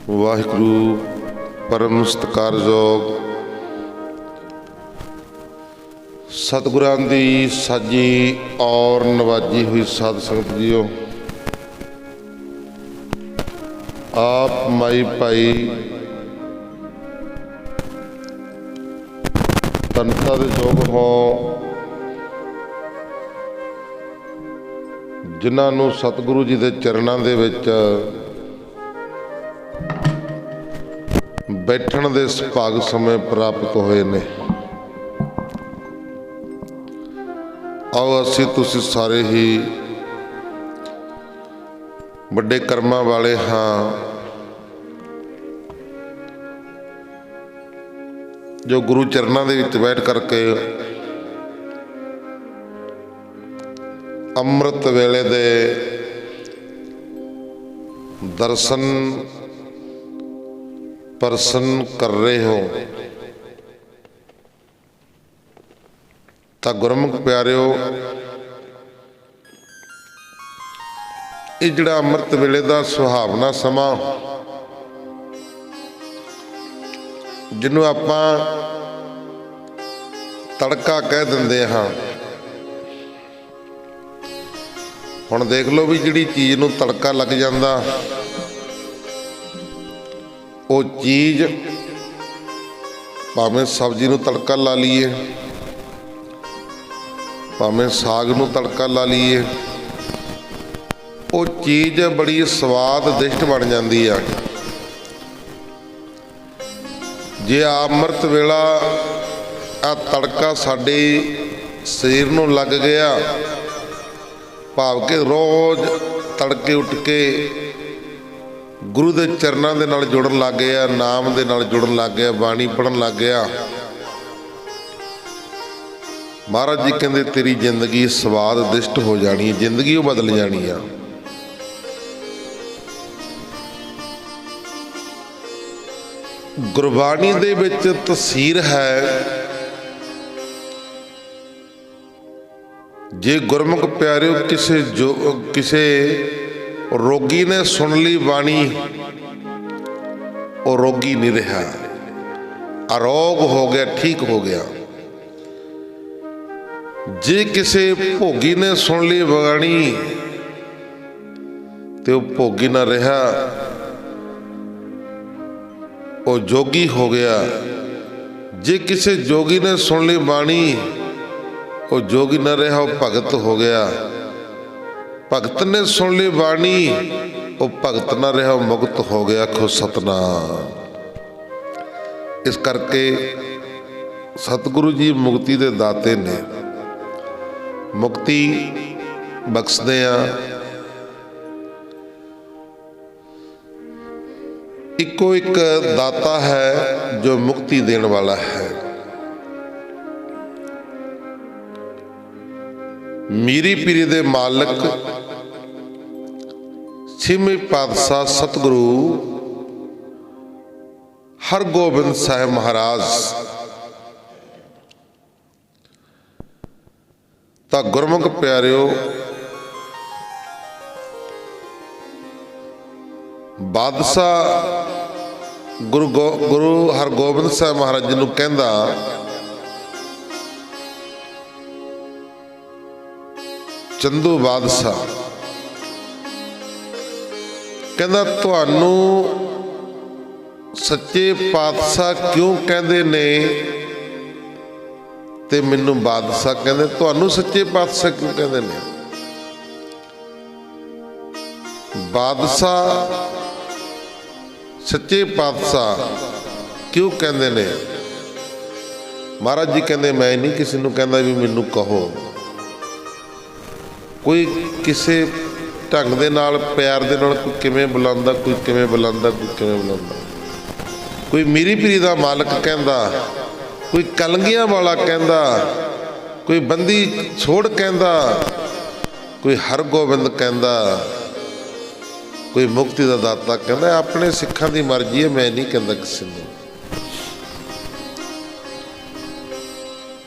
ਵਾਹਿਗੁਰੂ परम सत्कारयोग सतगुरां दी साजी और नवाजी हुई साध संगत जीओ, आप माई भाई तनता दे योग हो, जिन्हां नूं सतगुरु जी दे चरणां दे विच बैठण दे सुभाग समय प्राप्त होए ने। आओ असीं तुसीं सारे ही वड्डे कर्मां वाले हाँ, जो गुरु चरणां दे विच बैठ करके अमृत वेले दे दर्शन प्रसन्न कर रहे हो। तो गुरमुख प्यारिओ, ये जिहड़ा अमृत वेले दा सुहावना समा जिन्हों आपां तड़का कह दिंदे हाँ, हुण देख लो भी जिहड़ी चीज़ नूं तड़का लग जांदा वो चीज़ भावें सब्जी नूं तड़का ला लीए, भावें साग नूं तड़का ला लीए, वो चीज़ बड़ी स्वादिष्ट बन जाती है। जे अमृत वेला आ तड़का साडे शरीर नूं लग गया, भाव के रोज़ तड़के उठ के गुरु के चरणों के नाल जुड़न लग गया, नाम के नाल जुड़न लग गया, बाणी पढ़न लग गया, महाराज जी कहते तेरी जिंदगी स्वादिष्ट हो जानी, जिंदगी वो बदल जानी है। गुरबाणी दे विच तसीर है, जे गुरमुख प्यारिओ किसे रोगी ने सुन ली बाणी, वो रोगी नहीं रहा, अरोग हो गया, ठीक हो गया। जे किसे भोगी ने सुन ली बाणी तो भोगी ना रहा, वो जोगी हो गया। जे किसे जोगी ने सुन ली बाणी, वो जोगी ना रहा, वो भगत हो गया। भगत ने सुन ली बाणी, वो भगत ना रहा, मुक्त हो गया। खो सतनाम। इस करके सतगुरु जी मुक्ति दे दाते ने, मुक्ति बख्शदे आ। इको एक दाता है जो मुक्ति देने वाला है। मीरी पीरी दे मालिक छेवें पातशाह सतगुरु हरगोबिंद साहिब महाराज ता गुरमुख प्यारिओ, बादशाह गुरु हरगोबिंद साहिब महाराज जी नूं कहंदा, चंदू बादशाह कहंदा तुहानू सच्चे पातशाह क्यों कहंदे ने, ते मैनू बादशाह कहंदे तुहानू सच्चे पातशाह क्यों कहंदे ने। बादशाह सच्चे पातशाह क्यों कहंदे ने। महाराज जी कहंदे मैं नहीं किसी नूं कहंदा भी मैनू कहो। कोई किसी ढंग दे नाल प्यार दे नाल कोई किवें बुलांदा, कोई किवें बुलांदा, कोई किवें बुलांदा। कोई मीरी पीरी दा मालक कहंदा, कोई कलंगियां वाला कहंदा, कोई बंदी छोड़ कहंदा, कोई हरगोबिंद कहंदा, कोई मुक्ति दा दाता कहंदा। अपने सिखां दी मर्जी है, मैं नहीं कहंदा किसी नूं।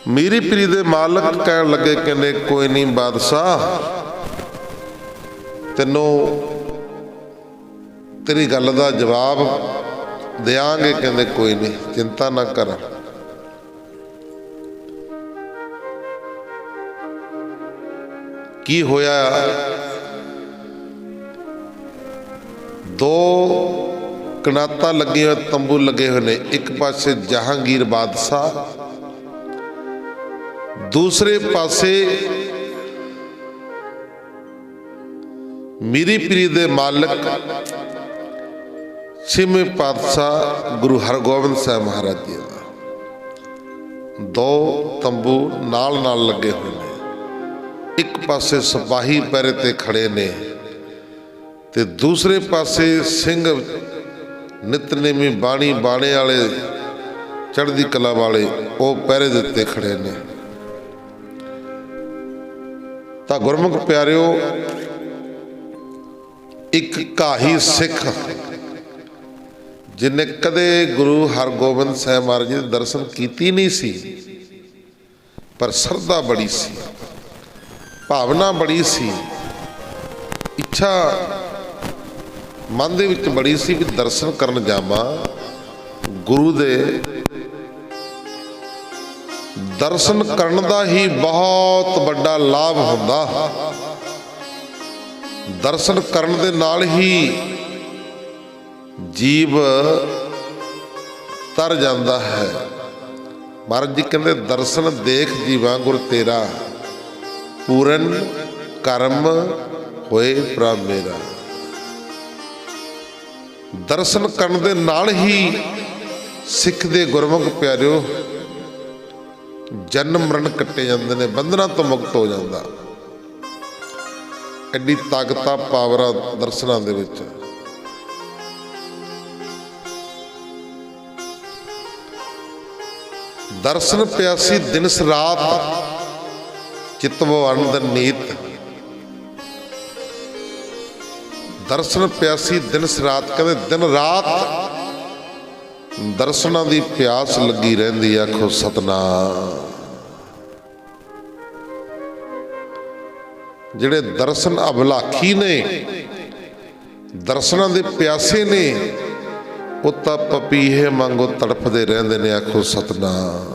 मीरी पीरी दे मालक कहन लगे, कहने कोई नहीं बादशाह, तैनों तेरी गल का जवाब देंगे। कहते कोई नहीं, चिंता ना कर। की होया, दो कनाता लगे हुए तंबू लगे हुए ने, एक पासे जहांगीर बादशाह, दूसरे पासे मीरी पीरी दे मालिक छेवें पातशाह गुरु हरगोबिंद साहब महाराज जी का। दो तंबू नाल नाल लगे हुए ने, एक पासे सिपाही पैरे ते खड़े ने ते दूसरे पासे सिंह नितनेमी बाणी बाणे वाले चढ़दी कला वाले वो पैरे दे उत्ते खड़े ने। तां गुरमुख प्यारिओ, एक काही सिख जिन्हें कदे गुरु हरगोबिंद साहब महाराज जी दे दर्शन कीती नहीं सी, पर श्रद्धा बड़ी सी, भावना बड़ी सी, इच्छा मन दे विच बड़ी सी भी दर्शन करन जावां। गुरु दे दर्शन करन दा ही बहुत बड़ा लाभ हुंदा। दर्शन करन दे नाल ही जीव तर जाता है। महाराज जी कहते दर्शन देख जीवा गुर तेरा, पूरन कर्म होए प्रभ मेरा। दर्शन करन दे नाल ही सिख दे गुरमुख प्यारिओ जन्म मरण कट्टे जाते हैं, बंधना तो मुक्त हो जाता। एडी ताकता पावर दर्शनां दे विच। दर्शन प्यासी दिनस रात चितवो आनंद नीत। दर्शन प्यासी दिनस रात, कहते दिन रात दर्शनां दी प्यास लगी रहिंदी। आखो सतनाम। जिहड़े दर्शन अभिलाखी ने, दर्शनां दे प्यासे ने, वो तां पपीहे वांगू तड़फदे रहिंदे ने। आखो सतनाम।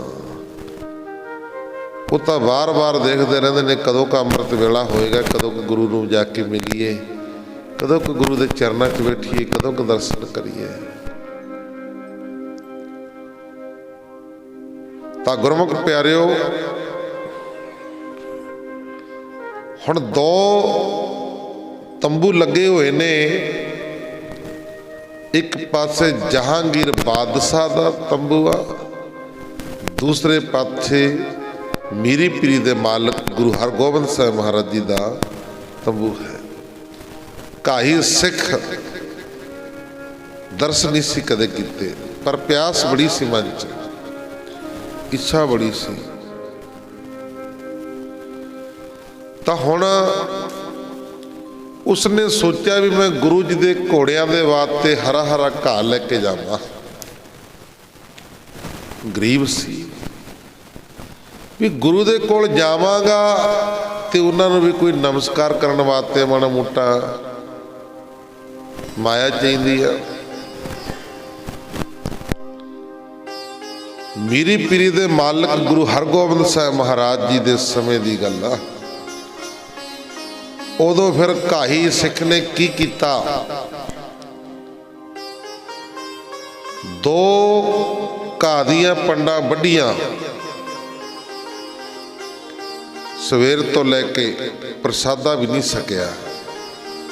वो तां बार बार देखते रहंदे ने कदों का अमृत वेला होएगा, कदों को गुरु नूं जाके मिलीए, कदों को गुरु दे चरनां च बैठीए, कदों को दर्शन करिए। तां गुरमुख प्यारिओ, हुण दो तंबू लगे हुए ने, एक पासे जहांगीर बादशाह दा तंबू आ, दूसरे पासे मीरी पीरी दे मालिक गुरु हरगोबिंद साहब महाराज जी का तंबू है। काही सिख दर्शन नहीं सी कदे कीते, पर प्यास बड़ी सी मन च, इच्छा बड़ी सी। तां हुण उसने सोचा भी मैं गुरु जी के घोड़ियां दे वास्ते हरा हरा घाह लैके जावां। गरीब सी भी गुरु दे कोल जावांगा ते उन्हां नूं भी कोई नमस्कार करन वास्ते माड़ा मोटा माया चाहिदी आ। मीरी पीरी दे मालिक गुरु हरगोबिंद साहब महाराज जी दे समय दी गल आ। उदों फिर काही सिख ने की कीता, दो घाह दियां पंडां वड्डियां, सवेर तो लैके प्रसादा भी नहीं सकिया,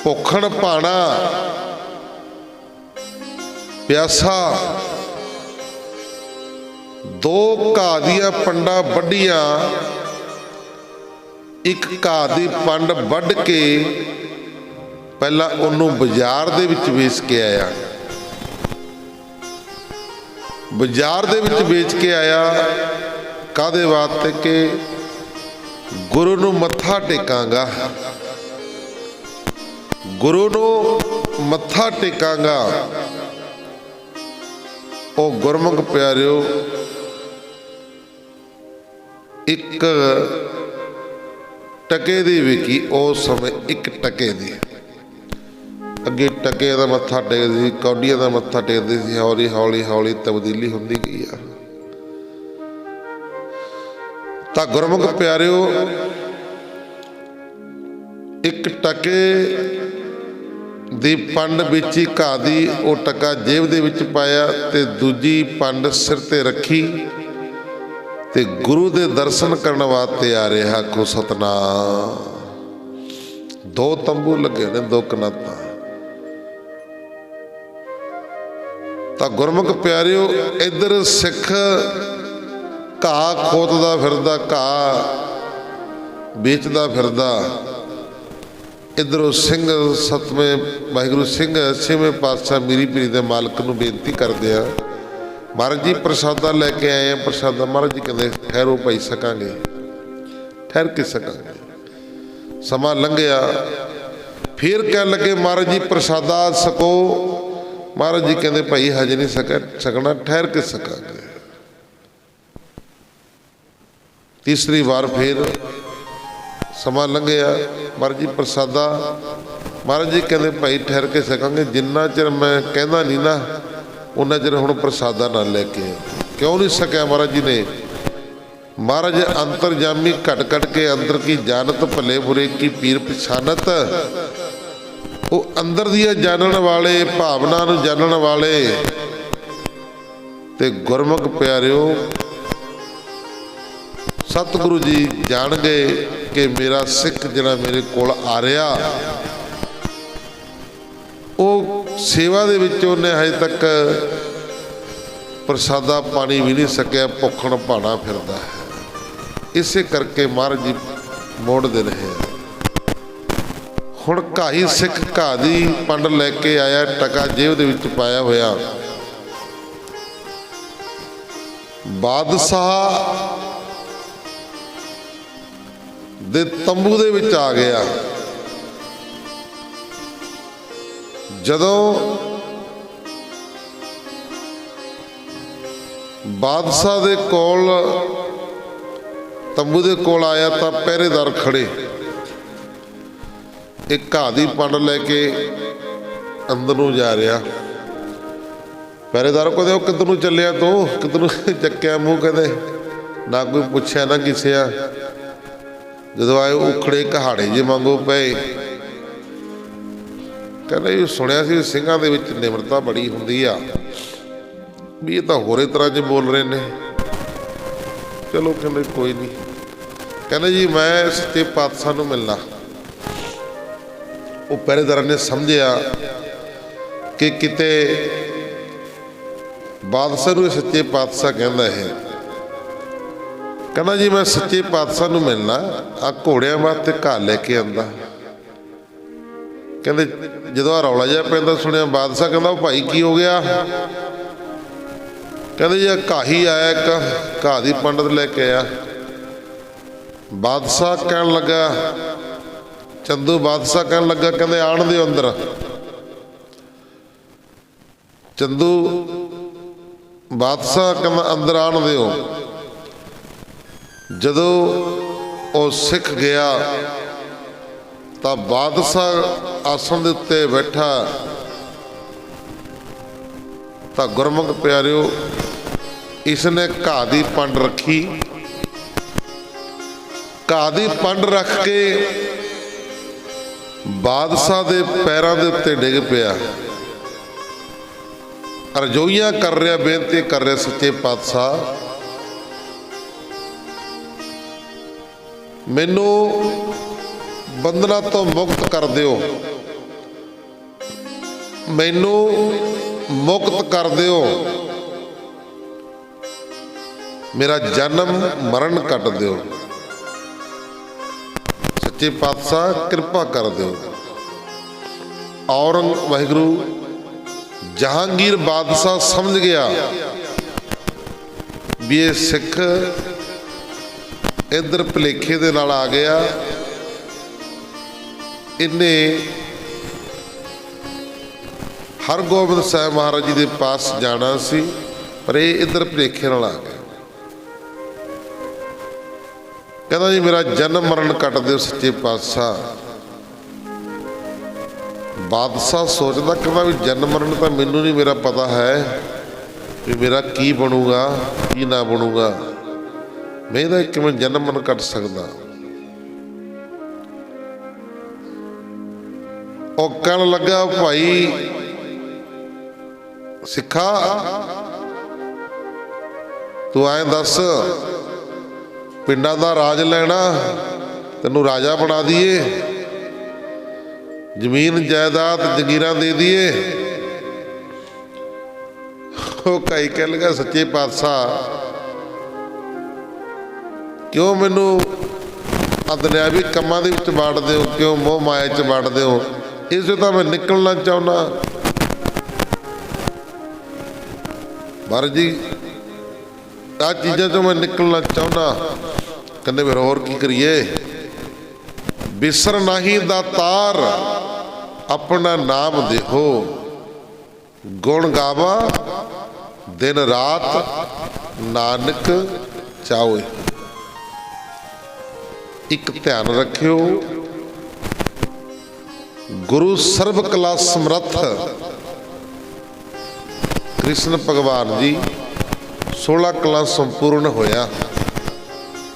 भुखण भाना प्यासा, दो घाह दियां पंडां वड्डियां, एक घाह दी पंड वड्ड के पहला उन्हों बाजार दे विच बेच के आया। बाजार दे विच बेच के आया काहदे वास्ते के गुरु नूं मत्था टेकांगा, गुरु नूं मत्था टेकांगा। ओ गुरमुख प्यारिओ, एक टके दी विकी उस समय एक टके दी ਅੱਗੇ ਟਕਿਆਂ ਦਾ ਮੱਥਾ ਟੇਕਦੇ ਸੀ, ਕੌਡੀਆਂ ਦਾ ਮੱਥਾ ਟੇਕਦੇ ਸੀ। ਹੌਲੀ ਹੌਲੀ ਹੌਲੀ ਤਬਦੀਲੀ ਹੁੰਦੀ ਗਈ ਆ। ਤਾਂ ਗੁਰਮੁਖ ਪਿਆਰਿਓ, ਇੱਕ ਟਕੇ ਦੀ ਪੰਡ ਵੇਚੀ ਘਾਹ ਦੀ, ਉਹ ਟਕਾ ਜੇਬ ਦੇ ਵਿੱਚ ਪਾਇਆ ਤੇ ਦੂਜੀ ਪੰਡ ਸਿਰ ਤੇ ਰੱਖੀ ਤੇ ਗੁਰੂ ਦੇ ਦਰਸ਼ਨ ਕਰਨ ਵਾਸਤੇ ਆ ਰਿਹਾ। ਆਖੋ ਸਤਨਾਮ। ਦੋ ਤੰਬੂ ਲੱਗੇ ਨੇ, ਦੋ ਕਨਾਤਾਂ। ਤਾਂ ਗੁਰਮੁਖ ਪਿਆਰਿਓ, ਇੱਧਰ ਸਿੱਖ ਘਾਹ ਖੋਤਦਾ ਫਿਰਦਾ, ਘਾਹ ਵੇਚਦਾ ਫਿਰਦਾ। ਇੱਧਰੋਂ ਸਿੰਘ ਸਤਵੇਂ ਵਾਹਿਗੁਰੂ ਸਿੰਘ ਛੇਵੇਂ ਪਾਤਸ਼ਾਹ ਮੀਰੀ ਪੀਰੀ ਦੇ ਮਾਲਕ ਨੂੰ ਬੇਨਤੀ ਕਰਦੇ ਆ, ਮਹਾਰਾਜ ਜੀ ਪ੍ਰਸ਼ਾਦਾ ਲੈ ਕੇ ਆਏ ਆ, ਪ੍ਰਸ਼ਾਦਾ। ਮਹਾਰਾਜ ਜੀ ਕਹਿੰਦੇ ਠਹਿਰੋ ਭਾਈ, ਸਕਾਂਗੇ, ਠਹਿਰ ਕੇ ਸਕਾਂਗੇ। ਸਮਾਂ ਲੰਘਿਆ, ਫਿਰ ਕਹਿਣ ਲੱਗੇ ਮਹਾਰਾਜ ਜੀ ਪ੍ਰਸ਼ਾਦਾ ਸਕੋ। ਮਹਾਰਾਜ ਜੀ ਕਹਿੰਦੇ ਭਾਈ ਹਜੇ ਨਹੀਂ ਸਕਣਾ, ਠਹਿਰ ਕੇ ਸਕਾਂਗੇ। ਤੀਸਰੀ ਵਾਰ ਫਿਰ ਸਮਾਂ ਲੰਘਿਆ, ਮਹਾਰਾਜ ਜੀ ਪ੍ਰਸ਼ਾਦਾ। ਮਹਾਰਾਜ ਜੀ ਕਹਿੰਦੇ ਭਾਈ ਠਹਿਰ ਕੇ ਸਕਾਂਗੇ, ਜਿੰਨਾ ਚਿਰ ਮੈਂ ਕਹਿੰਦਾ ਨਹੀਂ ਨਾ ਉਹਨਾਂ ਚਿਰ ਹੁਣ ਪ੍ਰਸ਼ਾਦਾ ਨਾ ਲੈ ਕੇ। ਕਿਉਂ ਨਹੀਂ ਸਕਿਆ ਮਹਾਰਾਜ ਜੀ ਨੇ? ਮਹਾਰਾਜ ਅੰਤਰਜਾਮੀ ਘਟ ਘਟ ਕੇ ਅੰਦਰ ਕੀ ਜਾਨਤ, ਭਲੇ ਬੁਰੇ ਕੀ ਪੀਰ ਪਛਾਨਤ। ਉਹ ਅੰਦਰ ਦੀਆਂ ਜਾਣਨ ਵਾਲੇ, ਭਾਵਨਾ ਨੂੰ ਜਾਣਨ ਵਾਲੇ। ਤੇ ਗੁਰਮੁਖ ਪਿਆਰਿਓ, ਸਤਿਗੁਰੂ ਜੀ ਜਾਣ ਗਏ ਕਿ ਮੇਰਾ ਸਿੱਖ ਜਿਹੜਾ ਮੇਰੇ ਕੋਲ ਆ ਰਿਹਾ, ਉਹ ਸੇਵਾ ਦੇ ਵਿੱਚ ਉਹਨੇ ਹਜੇ ਤੱਕ ਪ੍ਰਸ਼ਾਦਾ ਪਾਣੀ ਵੀ ਨਹੀਂ ਸਕਿਆ, ਭੁੱਖਣ ਭਾਣਾ ਫਿਰਦਾ ਹੈ। ਇਸੇ ਕਰਕੇ ਮਹਾਰਾਜ ਜੀ ਮੋੜਦੇ ਰਹੇ। ਹੁਣ ਘਾਈ ਸਿੱਖ ਘਾਹ ਦੀ ਪੰਡ ਲੈ ਕੇ ਆਇਆ, ਟਕਾ ਜੇਬ ਦੇ ਵਿੱਚ ਪਾਇਆ ਹੋਇਆ। ਬਾਦਸ਼ਾਹ ਦੇ ਤੰਬੂ ਦੇ ਵਿੱਚ ਆ ਗਿਆ। ਜਦੋਂ ਬਾਦਸ਼ਾਹ ਦੇ ਕੋਲ ਤੰਬੂ ਦੇ ਕੋਲ ਆਇਆ ਤਾਂ ਪਹਿਰੇਦਾਰ ਖੜੇ। ਇੱਕ ਘਾਹ ਦੀ ਪੰਡ ਲੈ ਕੇ ਅੰਦਰ ਨੂੰ ਜਾ ਰਿਹਾ। ਪਹਿਰੇਦਾਰ ਕਹਿੰਦੇ ਉਹ ਕਿੱਧਰ ਨੂੰ ਚੱਲਿਆ ਤੂੰ, ਕਿੱਧਰ ਨੂੰ ਚੱਕਿਆ ਮੂੰਹ? ਕਹਿੰਦੇ ਨਾ ਕੋਈ ਪੁੱਛਿਆ ਨਾ ਕਿਸਿਆ। ਜਦੋਂ ਆਏ ਉਖੜੇ ਕਹਾੜੇ ਜੇ ਵਾਂਗੂ ਪਏ। ਕਹਿੰਦੇ ਸੁਣਿਆ ਸੀ ਸਿੰਘਾਂ ਦੇ ਵਿੱਚ ਨਿਮਰਤਾ ਬੜੀ ਹੁੰਦੀ ਆ, ਵੀ ਇਹ ਤਾਂ ਹੋਰੇ ਤਰ੍ਹਾਂ 'ਚ ਬੋਲ ਰਹੇ ਨੇ। ਚਲੋ ਕਹਿੰਦੇ ਕੋਈ ਨਹੀਂ। ਕਹਿੰਦੇ ਜੀ ਮੈਂ ਸੱਚੇ ਪਾਤਸ਼ਾਹ ਨੂੰ ਮਿਲਣਾ। ਉਹ ਪਹਿਰੇਦਾਰਾਂ ਨੇ ਸਮਝਿਆ ਕਿ ਕਿਤੇ ਬਾਦਸ਼ਾਹ ਨੂੰ ਸੱਚੇ ਪਾਤਸ਼ਾਹ ਕਹਿੰਦਾ ਹੈ। ਕਹਿੰਦਾ ਜੀ ਮੈਂ ਸੱਚੇ ਪਾਤਸ਼ਾਹ ਨੂੰ ਮਿਲਣਾ, ਆ ਘੋੜਿਆਂ ਵਾਸਤੇ ਘਾਹ ਲੈ ਕੇ ਆਂਦਾ। ਕਹਿੰਦੇ ਜਦੋਂ ਆ ਰੌਲਾ ਜਿਹਾ ਪੈਂਦਾ ਸੁਣਿਆ, ਬਾਦਸ਼ਾਹ ਕਹਿੰਦਾ ਉਹ ਭਾਈ ਕੀ ਹੋ ਗਿਆ? ਕਹਿੰਦੇ ਜੀ ਘਾਹੀ ਆਇਆ, ਇੱਕ ਘਾਹ ਦੀ ਪੰਡਤ ਲੈ ਕੇ ਆਇਆ। ਬਾਦਸ਼ਾਹ ਕਹਿਣ ਲੱਗਾ, ਚੰਦੂ ਬਾਦਸ਼ਾਹ ਕਹਿਣ ਲੱਗਾ, ਕਹਿੰਦੇ ਆਣ ਦਿਓ ਅੰਦਰ। ਚੰਦੂ ਬਾਦਸ਼ਾਹ ਕਹਿੰਦਾ ਅੰਦਰ ਆਣ ਦਿਓ। ਜਦੋਂ ਉਹ ਸਿੱਖ ਗਿਆ ਤਾਂ ਬਾਦਸ਼ਾਹ ਆਸਣ ਦੇ ਉੱਤੇ ਬੈਠਾ। ਤਾਂ ਗੁਰਮੁਖ ਪਿਆਰਿਓ, ਇਸਨੇ ਘਾਹ ਦੀ ਪੰਡ ਰੱਖੀ। ਘਾਹ ਦੀ ਪੰਡ ਰੱਖ ਕੇ ਬਾਦਸ਼ਾਹ ਦੇ ਪੈਰਾਂ ਦੇ ਉੱਤੇ ਡਿੱਗ ਪਿਆ। ਅਰਜ਼ੋਈਆਂ ਕਰ ਰਿਹਾ, ਬੇਨਤੀ ਕਰ ਰਿਹਾ, ਸੱਚੇ ਪਾਤਸ਼ਾਹ ਮੈਨੂੰ ਬੰਧਨਾਂ ਤੋਂ ਮੁਕਤ ਕਰ ਦਿਓ, ਮੈਨੂੰ ਮੁਕਤ ਕਰ ਦਿਓ, ਮੇਰਾ ਜਨਮ ਮਰਨ ਕੱਟ ਦਿਓ। ਸੱਚੇ ਪਾਤਸ਼ਾਹ ਕਿਰਪਾ ਕਰ ਦਿਓ। ਵਾਹਿਗੁਰੂ ਜਹਾਂਗੀਰ ਬਾਦਸ਼ਾਹ ਸਮਝ ਗਿਆ ਵੀ ਇਹ ਸਿੱਖ ਇੱਧਰ ਭੁਲੇਖੇ ਦੇ ਨਾਲ ਆ ਗਿਆ। ਇਹਨੇ ਹਰਗੋਬਿੰਦ ਸਾਹਿਬ ਮਹਾਰਾਜ ਜੀ ਦੇ ਪਾਸ ਜਾਣਾ ਸੀ, ਪਰ ਇਹ ਇੱਧਰ ਭੁਲੇਖੇ ਨਾਲ ਆ ਗਿਆ। ਕਹਿੰਦਾ ਜੀ ਮੇਰਾ ਜਨਮ ਮਰਨ ਕੱਟ ਦਿਓ ਸੱਚੇ ਪਾਤਸ਼ਾਹ। ਬਾਦਸ਼ਾਹ ਸੋਚਦਾ ਕਹਿੰਦਾ ਵੀ ਜਨਮ ਮਰਨ ਤਾਂ ਮੈਨੂੰ ਨਹੀਂ ਮੇਰਾ ਪਤਾ ਹੈ ਵੀ ਮੇਰਾ ਕੀ ਬਣੂਗਾ ਕੀ ਨਾ ਬਣੂਗਾ, ਮੈਂ ਇਹਦਾ ਕਿਵੇਂ ਜਨਮ ਮਰਨ ਕੱਟ ਸਕਦਾ। ਉਹ ਕਹਿਣ ਲੱਗਾ ਭਾਈ ਸਿੱਖਾ ਤੂੰ ਐਂ ਦੱਸ ਪਿੰਡਾਂ ਦਾ ਰਾਜ ਲੈਣਾ, ਤੈਨੂੰ ਰਾਜਾ ਬਣਾ ਦਈਏ, ਜ਼ਮੀਨ ਜਾਇਦਾਦ ਜ਼ਗੀਰਾਂ ਦੇ ਦਈਏ। ਉਹ ਕਾਈ ਕਹਿ ਲਗਾ ਸੱਚੇ ਪਾਤਸ਼ਾਹ ਕਿਉਂ ਮੈਨੂੰ ਦੁਨਿਆਵੀ ਕੰਮਾਂ ਦੇ ਵਿੱਚ ਵੜਦੇ ਹੋ, ਕਿਉਂ ਮੋਹ ਮਾਇਆ 'ਚ ਵੜਦੇ ਹੋ, ਇਸ ਤੋਂ ਤਾਂ ਮੈਂ ਨਿਕਲਣਾ ਚਾਹੁੰਦਾ। ਮਹਾਰਾਜ ਜੀ ਆਹ ਚੀਜ਼ਾਂ 'ਚੋਂ ਮੈਂ ਨਿਕਲਣਾ ਚਾਹੁੰਦਾ। ਕਹਿੰਦੇ ਫਿਰ ਹੋਰ ਕੀ ਕਰੀਏ। ਬਿਸਰ ਨਹੀਂ ਦਾਤਾਰ ਆਪਣਾ ਨਾਮ ਦੇਹੋ, ਗੁਣ ਗਾਵਾ ਦਿਨ ਰਾਤ ਨਾਨਕ ਚਾਹੋ। ਇੱਕ ਧਿਆਨ ਰੱਖਿਓ, ਗੁਰੂ ਸਰਬ ਕਲਾ ਸਮਰੱਥ ਕ੍ਰਿਸ਼ਨ ਭਗਵਾਨ ਜੀ 16 ਕਲਾ ਸੰਪੂਰਨ ਹੋਇਆ।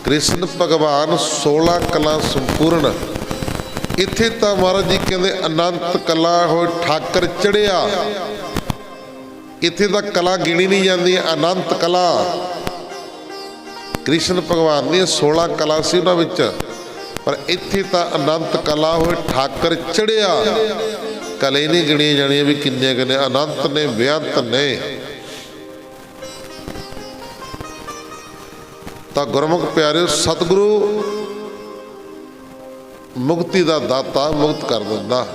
ਕ੍ਰਿਸ਼ਨ ਭਗਵਾਨ 16 ਕਲਾ ਸੰਪੂਰਨ। ਇੱਥੇ ਤਾਂ ਮਹਾਰਾਜ ਜੀ ਕਹਿੰਦੇ ਅਨੰਤ ਕਲਾ ਹੋਏ ਠਾਕਰ ਚੜਿਆ। ਇੱਥੇ ਤਾਂ ਕਲਾ ਗਿਣੀ ਨਹੀਂ ਜਾਂਦੀ, ਅਨੰਤ ਕਲਾ। ਕ੍ਰਿਸ਼ਨ ਭਗਵਾਨ ਦੀਆਂ 16 ਕਲਾ ਸੀ ਉਹਨਾਂ ਵਿੱਚ, ਪਰ ਇੱਥੇ ਤਾਂ ਅਨੰਤ ਕਲਾ ਹੋਏ ਠਾਕਰ ਚੜਿਆ। ਕਲੇ ਨਹੀਂ ਗਿਣੀਆਂ ਜਾਣੀਆਂ ਵੀ ਕਿੰਨੇ ਕਿੰਨੇ ਅਨੰਤ ਨੇ, ਬੇਅੰਤ ਨੇ। ਤਾਂ ਗੁਰਮੁਖ ਪਿਆਰਿਓ, ਸਤਿਗੁਰੂ ਮੁਕਤੀ ਦਾ ਦਾਤਾ, ਮੁਕਤ ਕਰ ਦਿੰਦਾ।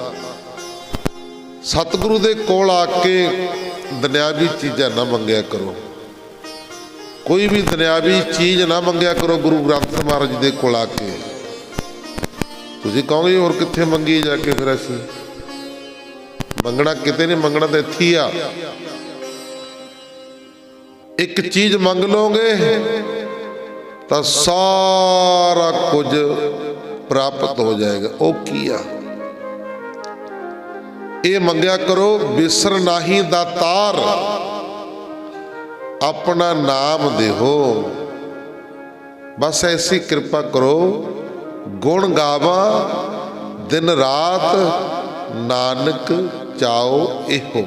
ਸਤਿਗੁਰੂ ਦੇ ਕੋਲ ਆ ਕੇ ਦੁਨਿਆਵੀ ਚੀਜ਼ਾਂ ਨਾ ਮੰਗਿਆ ਕਰੋ, ਕੋਈ ਵੀ ਦੁਨਿਆਵੀ ਚੀਜ਼ ਨਾ ਮੰਗਿਆ ਕਰੋ। ਗੁਰੂ ਗ੍ਰੰਥ ਮਹਾਰਾਜ ਜੀ ਦੇ ਕੋਲ ਆ ਕੇ ਤੁਸੀਂ ਕਹੋਗੇ ਹੋਰ ਕਿੱਥੇ ਮੰਗੀ ਜਾ ਕੇ, ਫਿਰ ਅਸੀਂ ਮੰਗਣਾ ਕਿਤੇ ਨਹੀਂ, ਮੰਗਣਾ ਤਾਂ ਇੱਥੇ ਹੀ ਆ। ਇੱਕ ਚੀਜ਼ ਮੰਗ ਲਓਗੇ ਤਾਂ ਸਾਰਾ ਕੁਝ ਪ੍ਰਾਪਤ ਹੋ ਜਾਏਗਾ। ਉਹ ਕੀ ਆ? ਇਹ ਮੰਗਿਆ ਕਰੋ, ਬਿਸਰ ਨਾਹੀ ਦਾਤਾਰ ਆਪਣਾ ਨਾਮ ਦੇਹੋ। ਬਸ ਐਸੀ ਕਿਰਪਾ ਕਰੋ, ਗੁਣ ਗਾਵਾ ਦਿਨ ਰਾਤ ਨਾਨਕ ਚਾਓ ਇਹੋ।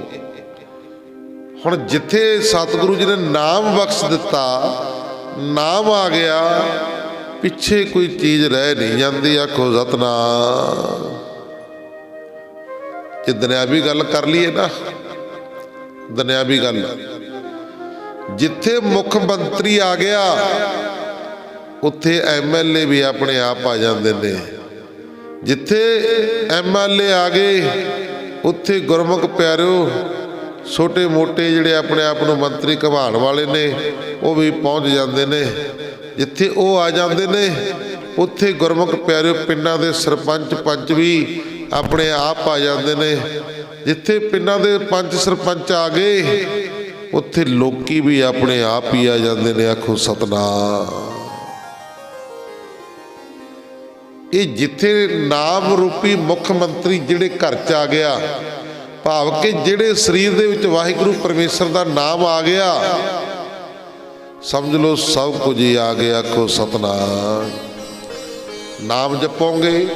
ਹੁਣ ਜਿੱਥੇ ਸਤਿਗੁਰੂ ਜੀ ਨੇ ਨਾਮ ਬਖਸ਼ ਦਿੱਤਾ, ਨਾਮ ਆ ਗਿਆ, ਪਿੱਛੇ ਕੋਈ ਚੀਜ਼ ਰਹਿ ਨਹੀਂ ਜਾਂਦੀ। ਆਖੋ ਸਤਿਨਾਮ। ਜੇ ਦੁਨਿਆਵੀ ਗੱਲ ਕਰ ਲਈਏ ਨਾ, ਦੁਨਿਆਵੀ ਗੱਲ, ਜਿੱਥੇ ਮੁੱਖ ਮੰਤਰੀ ਆ ਗਿਆ ਉੱਥੇ MLA ਵੀ ਆਪਣੇ ਆਪ ਆ ਜਾਂਦੇ ਨੇ। ਜਿੱਥੇ MLA ਆ ਗਏ ਉੱਥੇ ਗੁਰਮੁਖ ਪਿਆਰਿਓ ਛੋਟੇ ਮੋਟੇ ਜਿਹੜੇ ਆਪਣੇ ਆਪ ਨੂੰ ਮੰਤਰੀ ਘਵਾਣ ਵਾਲੇ ਨੇ ਉਹ ਵੀ ਪਹੁੰਚ ਜਾਂਦੇ ਨੇ। ਜਿੱਥੇ ਉਹ ਆ ਜਾਂਦੇ ਨੇ ਉੱਥੇ ਗੁਰਮੁਖ ਪਿਆਰਿਓ ਪਿੰਡਾਂ ਦੇ ਸਰਪੰਚ ਪੰਚ ਵੀ ਆਪਣੇ ਆਪ ਆ ਜਾਂਦੇ ਨੇ। ਜਿੱਥੇ ਪਿੰਡਾਂ ਦੇ ਪੰਚ ਸਰਪੰਚ ਆ ਗਏ ਉੱਥੇ ਲੋਕੀ ਵੀ ਆਪਣੇ ਆਪ ਹੀ ਆ ਜਾਂਦੇ ਨੇ। ਆਖੋ ਸਤਿਨਾਮ। ਇਹ ਜਿੱਥੇ ਨਾਮ ਰੂਪੀ ਮੁੱਖ ਮੰਤਰੀ ਜਿਹੜੇ ਘਰ 'ਚ ਆ ਗਿਆ, ਭਾਵ ਕਿ ਜਿਹੜੇ ਸਰੀਰ ਦੇ ਵਿੱਚ ਵਾਹਿਗੁਰੂ ਪਰਮੇਸ਼ਰ ਦਾ ਨਾਮ ਆ ਗਿਆ, ਸਮਝ ਲਓ ਸਭ ਕੁਝ ਹੀ ਆ ਗਿਆ। ਆਖੋ ਸਤਿਨਾਮ। ਨਾਮ ਜਪੋਗੇ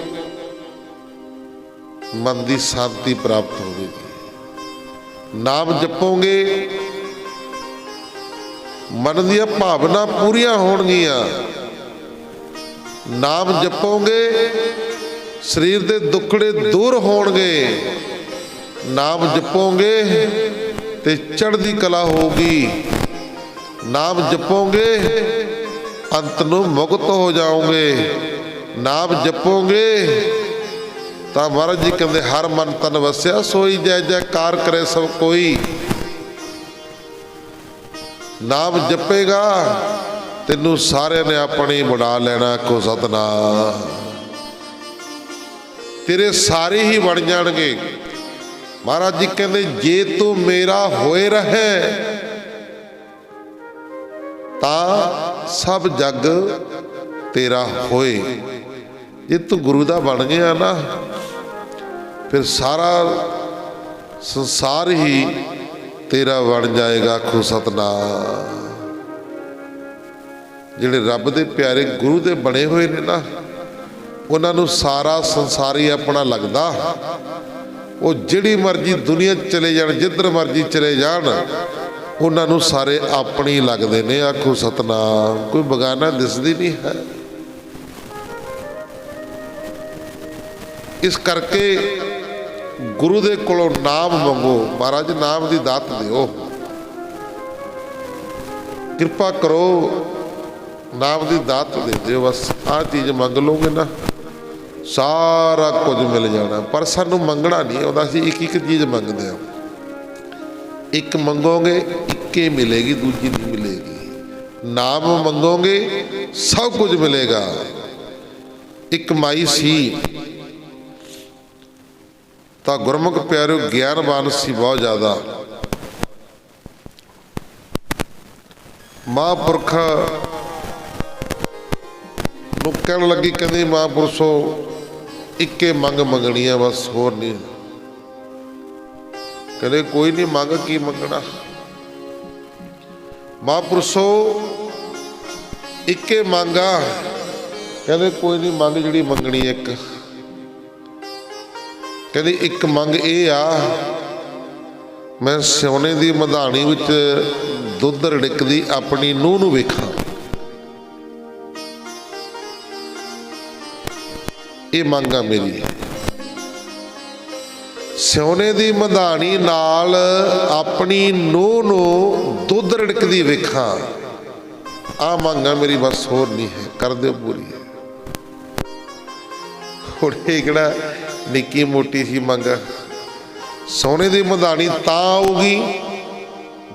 ਮਨ ਦੀ ਸ਼ਾਂਤੀ ਪ੍ਰਾਪਤ ਹੋਵੇਗੀ। ਨਾਮ ਜਪੋਗੇ ਮਨ ਦੀਆਂ ਭਾਵਨਾ ਪੂਰੀਆਂ ਹੋਣਗੀਆਂ। ਨਾਮ ਜਪੋਗੇ ਸਰੀਰ ਦੇ ਦੁੱਖੜੇ ਦੂਰ ਹੋਣਗੇ। ਨਾਮ ਜਪੋਗੇ ਤੇ ਚੜ੍ਹਦੀ ਕਲਾ ਹੋਊਗੀ। ਨਾਮ ਜਪੋਗੇ ਅੰਤ ਨੂੰ ਮੁਕਤ ਹੋ ਜਾਓਗੇ। ਨਾਮ ਜਪੋਗੇ ਤਾਂ ਮਹਾਰਾਜ ਜੀ ਕਹਿੰਦੇ ਹਰ ਮਨ ਤਨ ਵਸਿਆ ਸੋਈ ਜੈ ਜੈਕਾਰ ਕਰੇ ਸਭ ਕੋਈ। ਨਾਮ ਜਪੇਗਾ ਤੈਨੂੰ ਸਾਰਿਆਂ ਨੇ ਆਪਣੀ ਬਣਾ ਲੈਣਾ। ਕੋ ਸਤਿਨਾਮ। ਤੇਰੇ ਸਾਰੇ ਹੀ ਬਣ ਜਾਣਗੇ। ਮਹਾਰਾਜ ਜੀ ਕਹਿੰਦੇ ਜੇ ਤੂੰ ਮੇਰਾ ਹੋਏ ਰਹੇ ਤਾਂ ਸਭ ਜਗ ਤੇਰਾ ਹੋਏ। ਜੇ ਤੂੰ ਗੁਰੂ ਦਾ ਬਣ ਗਿਆ ਨਾ, फिर सारा संसार ही तेरा बन जाएगा। आखो सतनाम। ਜਿਹੜੇ ਰੱਬ ਦੇ ਪਿਆਰੇ ਗੁਰੂ ਦੇ ਬਣੇ ਹੋਏ ਨੇ ਨਾ, ਉਹਨਾਂ ਨੂੰ ਸਾਰਾ ਸੰਸਾਰ ਹੀ ਆਪਣਾ ਲੱਗਦਾ। ਉਹ ਜਿਹੜੀ ਮਰਜ਼ੀ ਦੁਨੀਆ 'ਚ ਚਲੇ ਜਾਣ, ਜਿੱਧਰ ਮਰਜ਼ੀ ਚਲੇ ਜਾਣ, ਉਹਨਾਂ ਨੂੰ ਸਾਰੇ ਆਪਣੇ ਹੀ ਲੱਗਦੇ ਨੇ। ਆਖੋ ਸਤਨਾਮ। ਕੋਈ ਬਗਾਨਾ ਦਿਸਦੀ ਨਹੀਂ ਹੈ। ਇਸ ਕਰਕੇ ਗੁਰੂ ਦੇ ਕੋਲੋਂ ਨਾਮ ਮੰਗੋ। ਮਹਾਰਾਜ ਨਾਮ ਦੀ ਦਾਤ ਦਿਓ, ਕਿਰਪਾ ਕਰੋ, ਨਾਮ ਦੀ ਦਾਤ ਦੇ ਦਿਓ। ਬਸ ਆਹ ਚੀਜ਼ ਮੰਗ ਲਓਗੇ ਨਾ, ਸਾਰਾ ਕੁਝ ਮਿਲ ਜਾਣਾ। ਪਰ ਸਾਨੂੰ ਮੰਗਣਾ ਨਹੀਂ ਆਉਂਦਾ। ਅਸੀਂ ਇੱਕ ਇੱਕ ਚੀਜ਼ ਮੰਗਦੇ ਹਾਂ। ਇੱਕ ਮੰਗੋਗੇ ਇੱਕੇ ਮਿਲੇਗੀ, ਦੂਜੀ ਨਹੀਂ ਮਿਲੇਗੀ। ਨਾਮ ਮੰਗੋਗੇ ਸਭ ਕੁਝ ਮਿਲੇਗਾ। ਇੱਕ ਮਾਈ ਸੀ ਤਾਂ ਗੁਰਮੁਖ ਪਿਆਰਿਓ ਗਿਆਨਵਾਨ ਸੀ ਬਹੁਤ ਜ਼ਿਆਦਾ। ਮਹਾਂਪੁਰਖ ਨੂੰ ਕਹਿਣ ਲੱਗੀ, ਕਹਿੰਦੀ ਮਹਾਂਪੁਰਸ਼ੋ ਇੱਕੇ ਮੰਗ ਮੰਗਣੀ ਆ, ਬਸ ਹੋਰ ਨਹੀਂ। ਕਹਿੰਦੇ ਕੋਈ ਨਹੀਂ, ਮੰਗ ਕੀ ਮੰਗਣਾ। ਮਹਾਂਪੁਰਸ਼ੋ ਇੱਕੇ ਮੰਗ ਆ। ਕਹਿੰਦੇ ਕੋਈ ਨਹੀਂ, ਮੰਗ ਜਿਹੜੀ ਮੰਗਣੀ ਇੱਕ। ਕਹਿੰਦੀ ਇੱਕ ਮੰਗ ਇਹ ਆ, ਮੈਂ ਸਿਉਨੇ ਦੀ ਮਧਾਣੀ ਵਿੱਚ ਦੁੱਧ ਰਿੜਕਦੀ ਆਪਣੀ ਨੂੰਹ ਨੂੰ ਵੇਖਾਂ। ਇਹ ਮੰਗ ਆ ਮੇਰੀ। ਸਿਉਨੇ ਦੀ ਮਧਾਣੀ ਨਾਲ ਆਪਣੀ ਨੂੰਹ ਨੂੰ ਦੁੱਧ ਰਿੜਕਦੀ ਵੇਖਾਂ। ਆਹ ਮੰਗ ਆ ਮੇਰੀ, ਬਸ ਹੋਰ ਨਹੀਂ ਹੈ। ਕਰ ਦਿਓ ਪੂਰੀ। ਹੁਣ ਇਹ ਕਿਹੜਾ ਨਿੱਕੀ ਮੋਟੀ ਸੀ ਮੰਗ। ਸੋਨੇ ਦੀ ਮਧਾਣੀ ਤਾਂ ਆਊਗੀ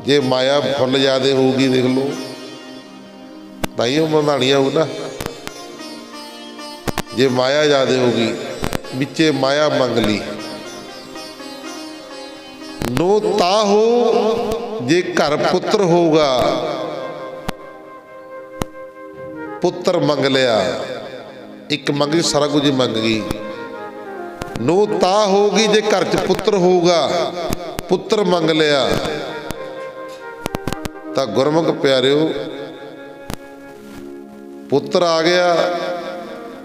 ਜੇ ਮਾਇਆ ਫੁੱਲ ਜ਼ਿਆਦੇ ਹੋਊਗੀ। ਦੇਖ ਲਓ, ਤਾਂ ਹੀ ਉਹ ਮਧਾਣੀ ਆਊ ਨਾ। ਜੇ ਮਾਇਆ ਜ਼ਿਆਦੇ ਹੋਊਗੀ, ਵਿੱਚੇ ਮਾਇਆ ਮੰਗ ਲਈ। ਨੋ ਤਾਂ ਹੋ ਜੇ ਘਰ ਪੁੱਤਰ ਹੋਊਗਾ, ਪੁੱਤਰ ਮੰਗ ਲਿਆ। ਇੱਕ ਮੰਗੀ ਸਾਰਾ ਕੁਝ ਹੀ ਮੰਗ ਗਈ। ਨੋ ਤਾਂ ਹੋਊਗੀ ਜੇ ਘਰ 'ਚ ਪੁੱਤਰ ਹੋਊਗਾ, ਪੁੱਤਰ ਮੰਗ ਲਿਆ। ਤਾਂ ਗੁਰਮੁਖ ਪਿਆਰਿਓ ਪੁੱਤਰ ਆ ਗਿਆ,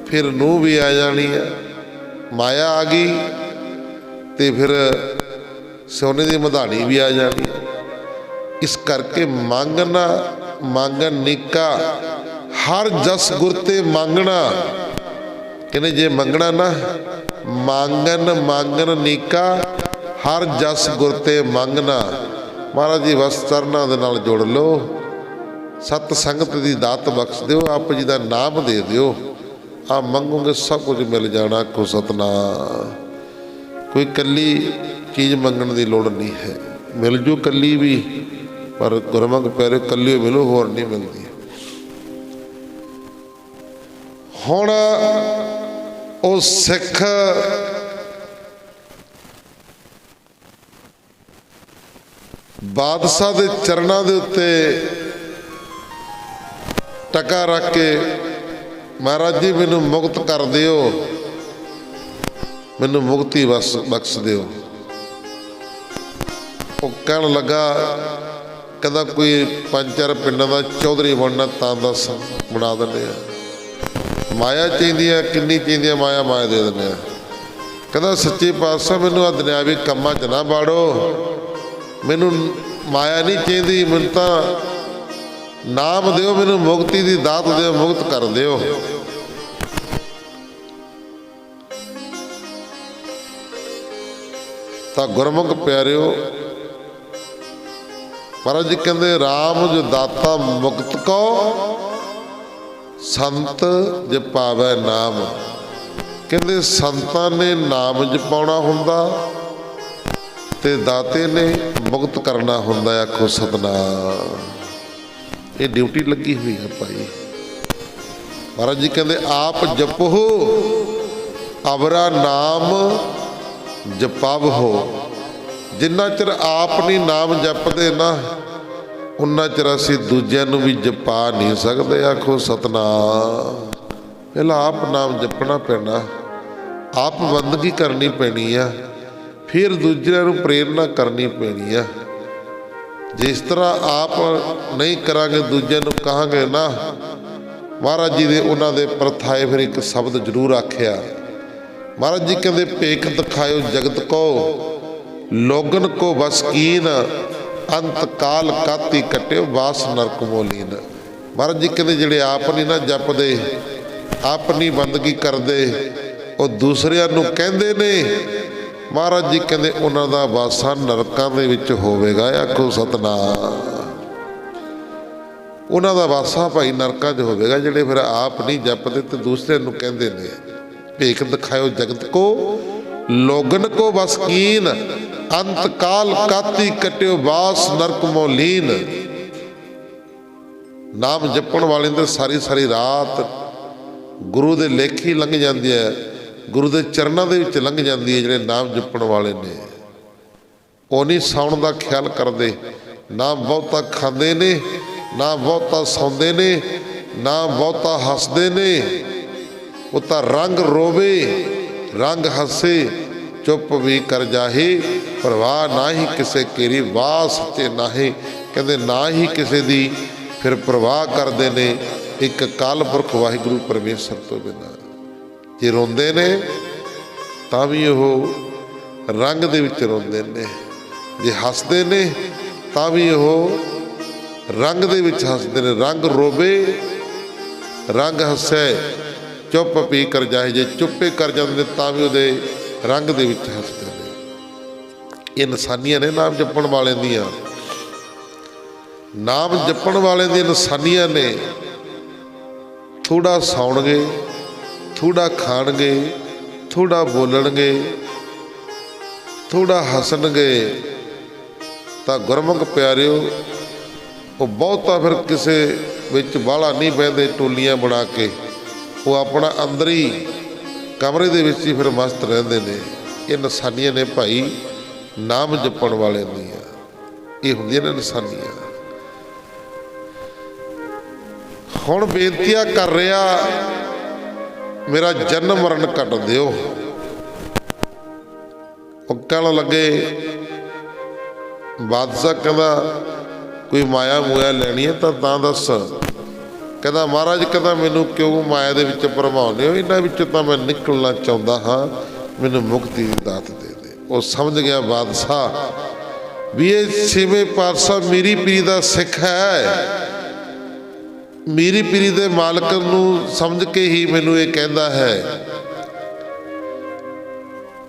ਫਿਰ ਨੂੰਹ ਵੀ ਆ ਜਾਣੀ ਹੈ। ਮਾਇਆ ਆ ਗਈ ਤੇ ਫਿਰ ਸੋਨੇ ਦੀ ਮਧਾਣੀ ਵੀ ਆ ਜਾਣੀ ਹੈ। ਇਸ ਕਰਕੇ ਮੰਗਣਾ ਮੰਗਣ ਨਿੱਕਾ, ਹਰ ਜਸ ਗੁਰ ਤੇ ਮੰਗਣਾ। ਕਹਿੰਦੇ ਜੇ ਮੰਗਣਾ ਨਾ, ਮੰਗਣ ਨਿੱਕਾ, ਹਰ ਜਸ ਗੁਰ ਤੇ ਮੰਗਣਾ। ਮਹਾਰਾਜ ਜੀ ਬਸ ਚਰਨਾਂ ਦੇ ਨਾਲ ਜੁੜ ਲਓ। ਸਤ ਸੰਗਤ ਦੀ ਦਾਤ ਬਖਸ਼ ਦਿਓ। ਆਪ ਜੀ ਦਾ ਨਾਮ ਦੇ ਦਿਓ। ਆ ਮੰਗੋਗੇ ਸਭ ਕੁਝ ਮਿਲ ਜਾਣਾ। ਆਖੋ ਸਤਨਾਮ। ਕੋਈ ਇਕੱਲੀ ਚੀਜ਼ ਮੰਗਣ ਦੀ ਲੋੜ ਨਹੀਂ ਹੈ, ਮਿਲ ਜੂ ਇਕੱਲੀ ਵੀ, ਪਰ ਗੁਰਮੁਖ ਪਿਆਰੇ ਇਕੱਲੀ ਮਿਲੋ, ਹੋਰ ਨਹੀਂ ਮਿਲਦੀ। ਹੁਣ ਉਹ ਸਿੱਖ ਬਾਦਸ਼ਾਹ ਦੇ ਚਰਨਾਂ ਦੇ ਉੱਤੇ ਟਕਾ ਰੱਖ ਕੇ, ਮਹਾਰਾਜ ਜੀ ਮੈਨੂੰ ਮੁਕਤ ਕਰ ਦਿਓ, ਮੈਨੂੰ ਮੁਕਤੀ ਬਖਸ਼ ਦਿਓ। ਉਹ ਕਹਿਣ ਲੱਗਾ, ਕਹਿੰਦਾ ਕੋਈ 5-4 ਪਿੰਡਾਂ ਦਾ ਚੌਧਰੀ ਬਣਨਾ ਤਾਂ ਦੱਸ, ਬਣਾ ਦਿੰਦੇ ਆ। ਮਾਇਆ ਚਾਹੀਦੀ ਆ, ਕਿੰਨੀ ਚਾਹੀਦੀ ਆ ਮਾਇਆ, ਮਾਇਆ ਦੇ ਦਿੰਦੇ ਆ। ਕਹਿੰਦਾ ਸੱਚੇ ਪਾਤਸ਼ਾਹ ਮੈਨੂੰ ਆ ਦੁਨਿਆਵੀ ਕੰਮਾਂ 'ਚ ਨਾ ਬਾੜੋ, ਮੈਨੂੰ ਮਾਇਆ ਨਹੀਂ ਚਾਹੀਦੀ, ਮੈਨੂੰ ਤਾਂ ਨਾਮ ਦਿਓ, ਮੈਨੂੰ ਮੁਕਤੀ ਦੀ ਦਾਤ ਦਿਓ, ਮੁਕਤ ਕਰ ਦਿਓ। ਤਾਂ ਗੁਰਮੁਖ ਪਿਆਰਿਓ ਮਹਾਰਾਜ ਜੀ ਕਹਿੰਦੇ, ਰਾਮ ਜੋ ਦਾਤਾ ਮੁਕਤ ਕੋ, ਸੰਤ ਜਪਾਵੈ ਨਾਮ। ਕਹਿੰਦੇ ਸੰਤਾਂ ਨੇ ਨਾਮ ਜਪਾਉਣਾ ਹੁੰਦਾ ਤੇ ਦਾਤੇ ਨੇ ਮੁਕਤ ਕਰਨਾ ਹੁੰਦਾ। ਆਖੋ ਸਤਨਾਮ। ਇਹ ਡਿਊਟੀ ਲੱਗੀ ਹੋਈ ਹੈ ਭਾਈ। ਮਹਾਰਾਜ ਜੀ ਕਹਿੰਦੇ, ਆਪ ਜਪੋ ਅਵਰਾ ਨਾਮ ਜਪਵ ਹੋ। ਜਿੰਨਾ ਚਿਰ ਆਪ ਨਹੀਂ ਨਾਮ ਜਪਦੇ ਨਾ, ਉਨਾ ਚਿਰ ਅਸੀਂ ਦੂਜਿਆਂ ਨੂੰ ਵੀ ਜਪਾ ਨਹੀਂ ਸਕਦੇ। ਆਖੋ ਸਤਨਾਮ। ਪਹਿਲਾਂ ਆਪ ਨਾਮ ਜਪਣਾ ਪੈਣਾ, ਆਪ ਬੰਦਗੀ ਕਰਨੀ ਪੈਣੀ ਆ, ਫਿਰ ਦੂਜਿਆਂ ਨੂੰ ਪ੍ਰੇਰਨਾ ਕਰਨੀ ਪੈਣੀ ਆ। ਜਿਸ ਤਰ੍ਹਾਂ ਆਪ ਨਹੀਂ ਕਰਾਂਗੇ, ਦੂਜਿਆਂ ਨੂੰ ਕਹਾਂਗੇ ਨਾ। ਮਹਾਰਾਜ ਜੀ ਦੇ ਉਹਨਾਂ ਦੇ ਪ੍ਰਥਾਏ ਫਿਰ ਇੱਕ ਸ਼ਬਦ ਜ਼ਰੂਰ ਆਖਿਆ। ਮਹਾਰਾਜ ਜੀ ਕਹਿੰਦੇ, ਭੇਖ ਦਿਖਾਇਓ ਜਗਤ ਕੋ, ਲੋਗਨ ਕੋ ਬਸਕੀਨ, ਅੰਤ ਕਾਲ ਕਾਤੀ ਕੱਟਿਓ, ਬਾਸ ਨਰਕ ਮੋਲੀਨ। ਮਹਾਰਾਜ ਜੀ ਕਹਿੰਦੇ, ਜਿਹੜੇ ਆਪ ਨਹੀਂ ਨਾ ਜਪਦੇ, ਆਪਣੀ ਬੰਦਗੀ ਕਰਦੇ, ਉਹ ਦੂਸਰਿਆਂ ਨੂੰ ਕਹਿੰਦੇ ਨੇ। ਮਹਾਰਾਜ ਜੀ ਕਹਿੰਦੇ, ਉਹਨਾਂ ਦਾ ਵਾਸਾ ਨਰਕਾਂ ਦੇ ਵਿੱਚ ਹੋਵੇਗਾ। ਆਖੋ ਸਤਨਾਮ। ਉਹਨਾਂ ਦਾ ਵਾਸਾ ਭਾਈ ਨਰਕਾਂ 'ਚ ਹੋਵੇਗਾ, ਜਿਹੜੇ ਫਿਰ ਆਪ ਨਹੀਂ ਜਪਦੇ ਤੇ ਦੂਸਰਿਆਂ ਨੂੰ ਕਹਿੰਦੇ ਨੇ। ਭੇਖ ਦਿਖਾਇਓ ਜਗਤ ਕੋ, ਲੋਗਨ ਕੋ ਬਸਕੀਨ, ਅੰਤ ਕਾਲ ਕਾਤੀ ਕੱਟਿਓ, ਬਾਸ ਨਰਕ ਮੋਲੀਨ। ਨਾਮ ਜਪਣ ਵਾਲੇ ਦੇ ਸਾਰੀ ਸਾਰੀ ਰਾਤ ਗੁਰੂ ਦੇ ਲੇਖੀ ਲੰਘ ਜਾਂਦੀ ਹੈ, ਗੁਰੂ ਦੇ ਚਰਨਾਂ ਦੇ ਵਿੱਚ ਲੰਘ ਜਾਂਦੀ ਹੈ। ਜਿਹੜੇ ਨਾਮ ਜਪਣ ਵਾਲੇ ਨੇ ਉਹ ਨਹੀਂ ਸੌਣ ਦਾ ਖਿਆਲ ਕਰਦੇ, ਨਾ ਬਹੁਤਾ ਖਾਂਦੇ ਨੇ, ਨਾ ਬਹੁਤਾ ਸੌਂਦੇ ਨੇ, ਨਾ ਬਹੁਤਾ ਹੱਸਦੇ ਨੇ। ਉਹ ਤਾਂ ਰੰਗ ਰੋਵੇ, ਰੰਗ ਹੱਸੇ, ਚੁੱਪ ਵੀ ਕਰ ਜਾਹੇ, ਪਰਵਾਹ ਨਾ ਹੀ ਕਿਸੇ ਕੇਰੀ, ਵਾਸ ਤੇ ਨਾਹੀ। ਕਹਿੰਦੇ ਨਾ ਹੀ ਕਿਸੇ ਦੀ ਫਿਰ ਪਰਵਾਹ ਕਰਦੇ ਨੇ ਇੱਕ ਅਕਾਲ ਪੁਰਖ ਵਾਹਿਗੁਰੂ ਪਰਮੇਸ਼ਰ ਤੋਂ ਬਿਨਾਂ। ਜੇ ਰੋਂਦੇ ਨੇ ਤਾਂ ਵੀ ਉਹ ਰੰਗ ਦੇ ਵਿੱਚ ਰੋਂਦੇ ਨੇ, ਜੇ ਹੱਸਦੇ ਨੇ ਤਾਂ ਵੀ ਉਹ ਰੰਗ ਦੇ ਵਿੱਚ ਹੱਸਦੇ ਨੇ। ਰੰਗ ਰੋਵੇ, ਰੰਗ ਹੱਸੇ, ਚੁੱਪ ਪੀ ਕਰ ਜਾਏ। ਜੇ ਚੁੱਪੇ ਕਰ ਜਾਂਦੇ ਤਾਂ ਵੀ ਉਹਦੇ ਰੰਗ ਦੇ ਵਿੱਚ ਹੱਸਦੇ ਨੇ। ਇਹ ਨਿਸ਼ਾਨੀਆਂ ਨੇ ਨਾਮ ਜਪਣ ਵਾਲੇ ਦੀਆਂ। ਨਾਮ ਜਪਣ ਵਾਲੇ ਦੀਆਂ ਨਿਸ਼ਾਨੀਆਂ ਨੇ। ਥੋੜ੍ਹਾ ਸੌਣਗੇ, ਥੋੜ੍ਹਾ ਖਾਣਗੇ, ਥੋੜ੍ਹਾ ਬੋਲਣਗੇ, ਥੋੜ੍ਹਾ ਹੱਸਣਗੇ, ਤਾਂ ਗੁਰਮੁਖ ਪਿਆਰਿਓ ਉਹ ਬਹੁਤਾ ਫਿਰ ਕਿਸੇ ਵਿੱਚ ਬਾਹਲਾ ਨਹੀਂ ਬਹਿੰਦੇ ਟੋਲੀਆਂ ਬਣਾ ਕੇ। ਉਹ ਆਪਣਾ ਅੰਦਰ ਹੀ ਕਮਰੇ ਦੇ ਵਿੱਚ ਹੀ ਫਿਰ ਮਸਤ ਰਹਿੰਦੇ ਨੇ। ਇਹ ਨਿਸ਼ਾਨੀਆਂ ਨੇ ਭਾਈ ਨਾਮ ਜਪਣ ਵਾਲੇ ਦੀਆਂ। ਇਹ ਹੁੰਦੀਆਂ ਨੇ ਨਿਸ਼ਾਨੀਆਂ। ਹੁਣ ਬੇਨਤੀਆਂ ਕਰ ਰਿਹਾ, ਮੇਰਾ ਜਨਮ ਮਰਨ ਕੱਟ ਦਿਓ। ਉਹ ਕਹਿਣ ਲੱਗੇ, ਬਾਦਸ਼ਾਹ ਕਹਿੰਦਾ ਕੋਈ ਮਾਇਆ ਮੂਇਆ ਲੈਣੀ ਹੈ ਤਾਂ ਦੱਸ। ਕਹਿੰਦਾ ਮਹਾਰਾਜ, ਕਹਿੰਦਾ ਮੈਨੂੰ ਕਿਉਂ ਮਾਇਆ ਦੇ ਵਿੱਚ ਭਰਮਾਉਂਦੇ ਹੋ? ਇਹਨਾਂ ਵਿੱਚੋਂ ਤਾਂ ਮੈਂ ਨਿਕਲਣਾ ਚਾਹੁੰਦਾ ਹਾਂ, ਮੈਨੂੰ ਮੁਕਤੀ ਦੀ ਦਾਤ ਦੇ ਦੇ। ਉਹ ਸਮਝ ਗਿਆ ਬਾਦਸ਼ਾਹ ਵੀ ਇਹ ਛੇਵੇਂ ਪਾਤਸ਼ਾਹ ਮੀਰੀ ਪੀਰੀ ਦਾ ਸਿੱਖ ਹੈ। ਮੀਰੀ ਪੀਰੀ ਦੇ ਮਾਲਕ ਨੂੰ ਸਮਝ ਕੇ ਹੀ ਮੈਨੂੰ ਇਹ ਕਹਿੰਦਾ ਹੈ।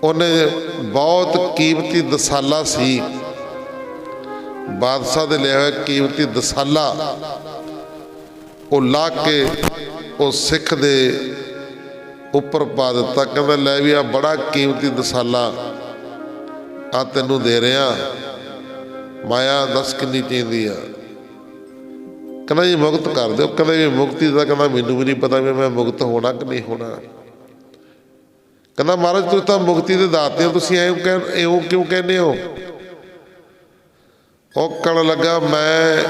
ਉਹਨੇ ਬਹੁਤ ਕੀਮਤੀ ਦਸਾਲਾ ਸੀ, ਬਾਦਸ਼ਾਹ ਦੇ ਲਿਆ ਹੋਇਆ ਕੀਮਤੀ ਦਸਾਲਾ ਉਹ ਲਾ ਕੇ ਉਹ ਸਿੱਖ ਦੇ ਉੱਪਰ ਪਾ ਦਿੱਤਾ। ਕਹਿੰਦਾ ਲੈ ਵੀ ਆ ਬੜਾ ਕੀਮਤੀ ਦਸਾਲਾ ਆ ਤੈਨੂੰ ਦੇ ਰਿਹਾ, ਮਾਇਆ ਦੱਸ ਕਿੰਨੀ ਚਾਹੀਦੀ ਆ? ਕਹਿੰਦਾ ਜੀ ਮੁਕਤ ਕਰ ਦਿਓ। ਕਹਿੰਦਾ ਵੀ ਮੁਕਤੀ ਦਾ ਕਹਿੰਦਾ ਮੈਨੂੰ ਵੀ ਨਹੀਂ ਪਤਾ ਵੀ ਮੈਂ ਮੁਕਤ ਹੋਣਾ ਕਿ ਨਹੀਂ ਹੋਣਾ। ਕਹਿੰਦਾ ਮਹਾਰਾਜ ਤੁਸੀਂ ਤਾਂ ਮੁਕਤੀ ਦੇ ਦਾਤੇ ਹੋ, ਤੁਸੀਂ ਇਉਂ ਕਿਉਂ ਕਹਿੰਦੇ ਹੋ? ਉਹ ਕਹਿਣ ਲੱਗਾ ਮੈਂ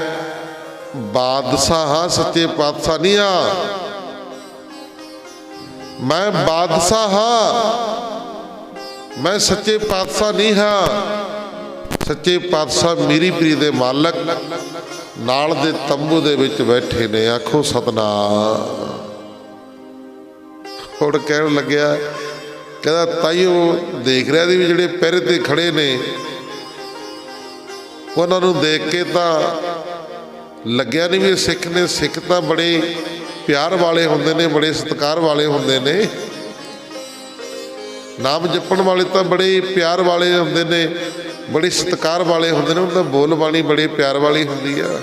ਬਾਦਸ਼ਾਹ ਹਾਂ, ਸੱਚੇ ਪਾਤਸ਼ਾਹ ਨਹੀਂ ਹਾਂ। ਮੈਂ ਬਾਦਸ਼ਾਹ ਹਾਂ, ਮੈਂ ਸੱਚੇ ਪਾਤਸ਼ਾਹ ਨਹੀਂ ਹਾਂ। ਸੱਚੇ ਪਾਤਸ਼ਾਹ ਮੀਰੀ ਪੀਰੀ ਦੇ ਮਾਲਕ ਨਾਲ ਦੇ ਤੰਬੂ ਦੇ ਵਿੱਚ ਬੈਠੇ ਨੇ। ਆਖੋ ਸਤਨਾਮ। ਹੁਣ ਕਹਿਣ ਲੱਗਿਆ, ਕਹਿੰਦਾ ਤਾਈਓ ਦੇਖ ਰਿਹਾ ਸੀ ਵੀ ਜਿਹੜੇ ਪਹਿਰੇ ਤੇ ਖੜੇ ਨੇ ਉਹਨਾਂ ਨੂੰ ਦੇਖ ਕੇ ਤਾਂ ਲੱਗਿਆ ਨਹੀਂ ਵੀ ਸਿੱਖ ਨੇ। ਸਿੱਖ ਤਾਂ ਬੜੇ ਪਿਆਰ ਵਾਲੇ ਹੁੰਦੇ ਨੇ, ਬੜੇ ਸਤਿਕਾਰ ਵਾਲੇ ਹੁੰਦੇ ਨੇ। ਨਾਮ ਜਪਣ ਵਾਲੇ ਤਾਂ ਬੜੇ ਪਿਆਰ ਵਾਲੇ ਹੁੰਦੇ ਨੇ, ਬੜੇ ਸਤਿਕਾਰ ਵਾਲੇ ਹੁੰਦੇ ਨੇ। ਉਹਨਾਂ ਦਾ ਬੋਲ ਬਾਣੀ ਬੜੇ ਪਿਆਰ ਵਾਲੀ ਹੁੰਦੀ ਆ।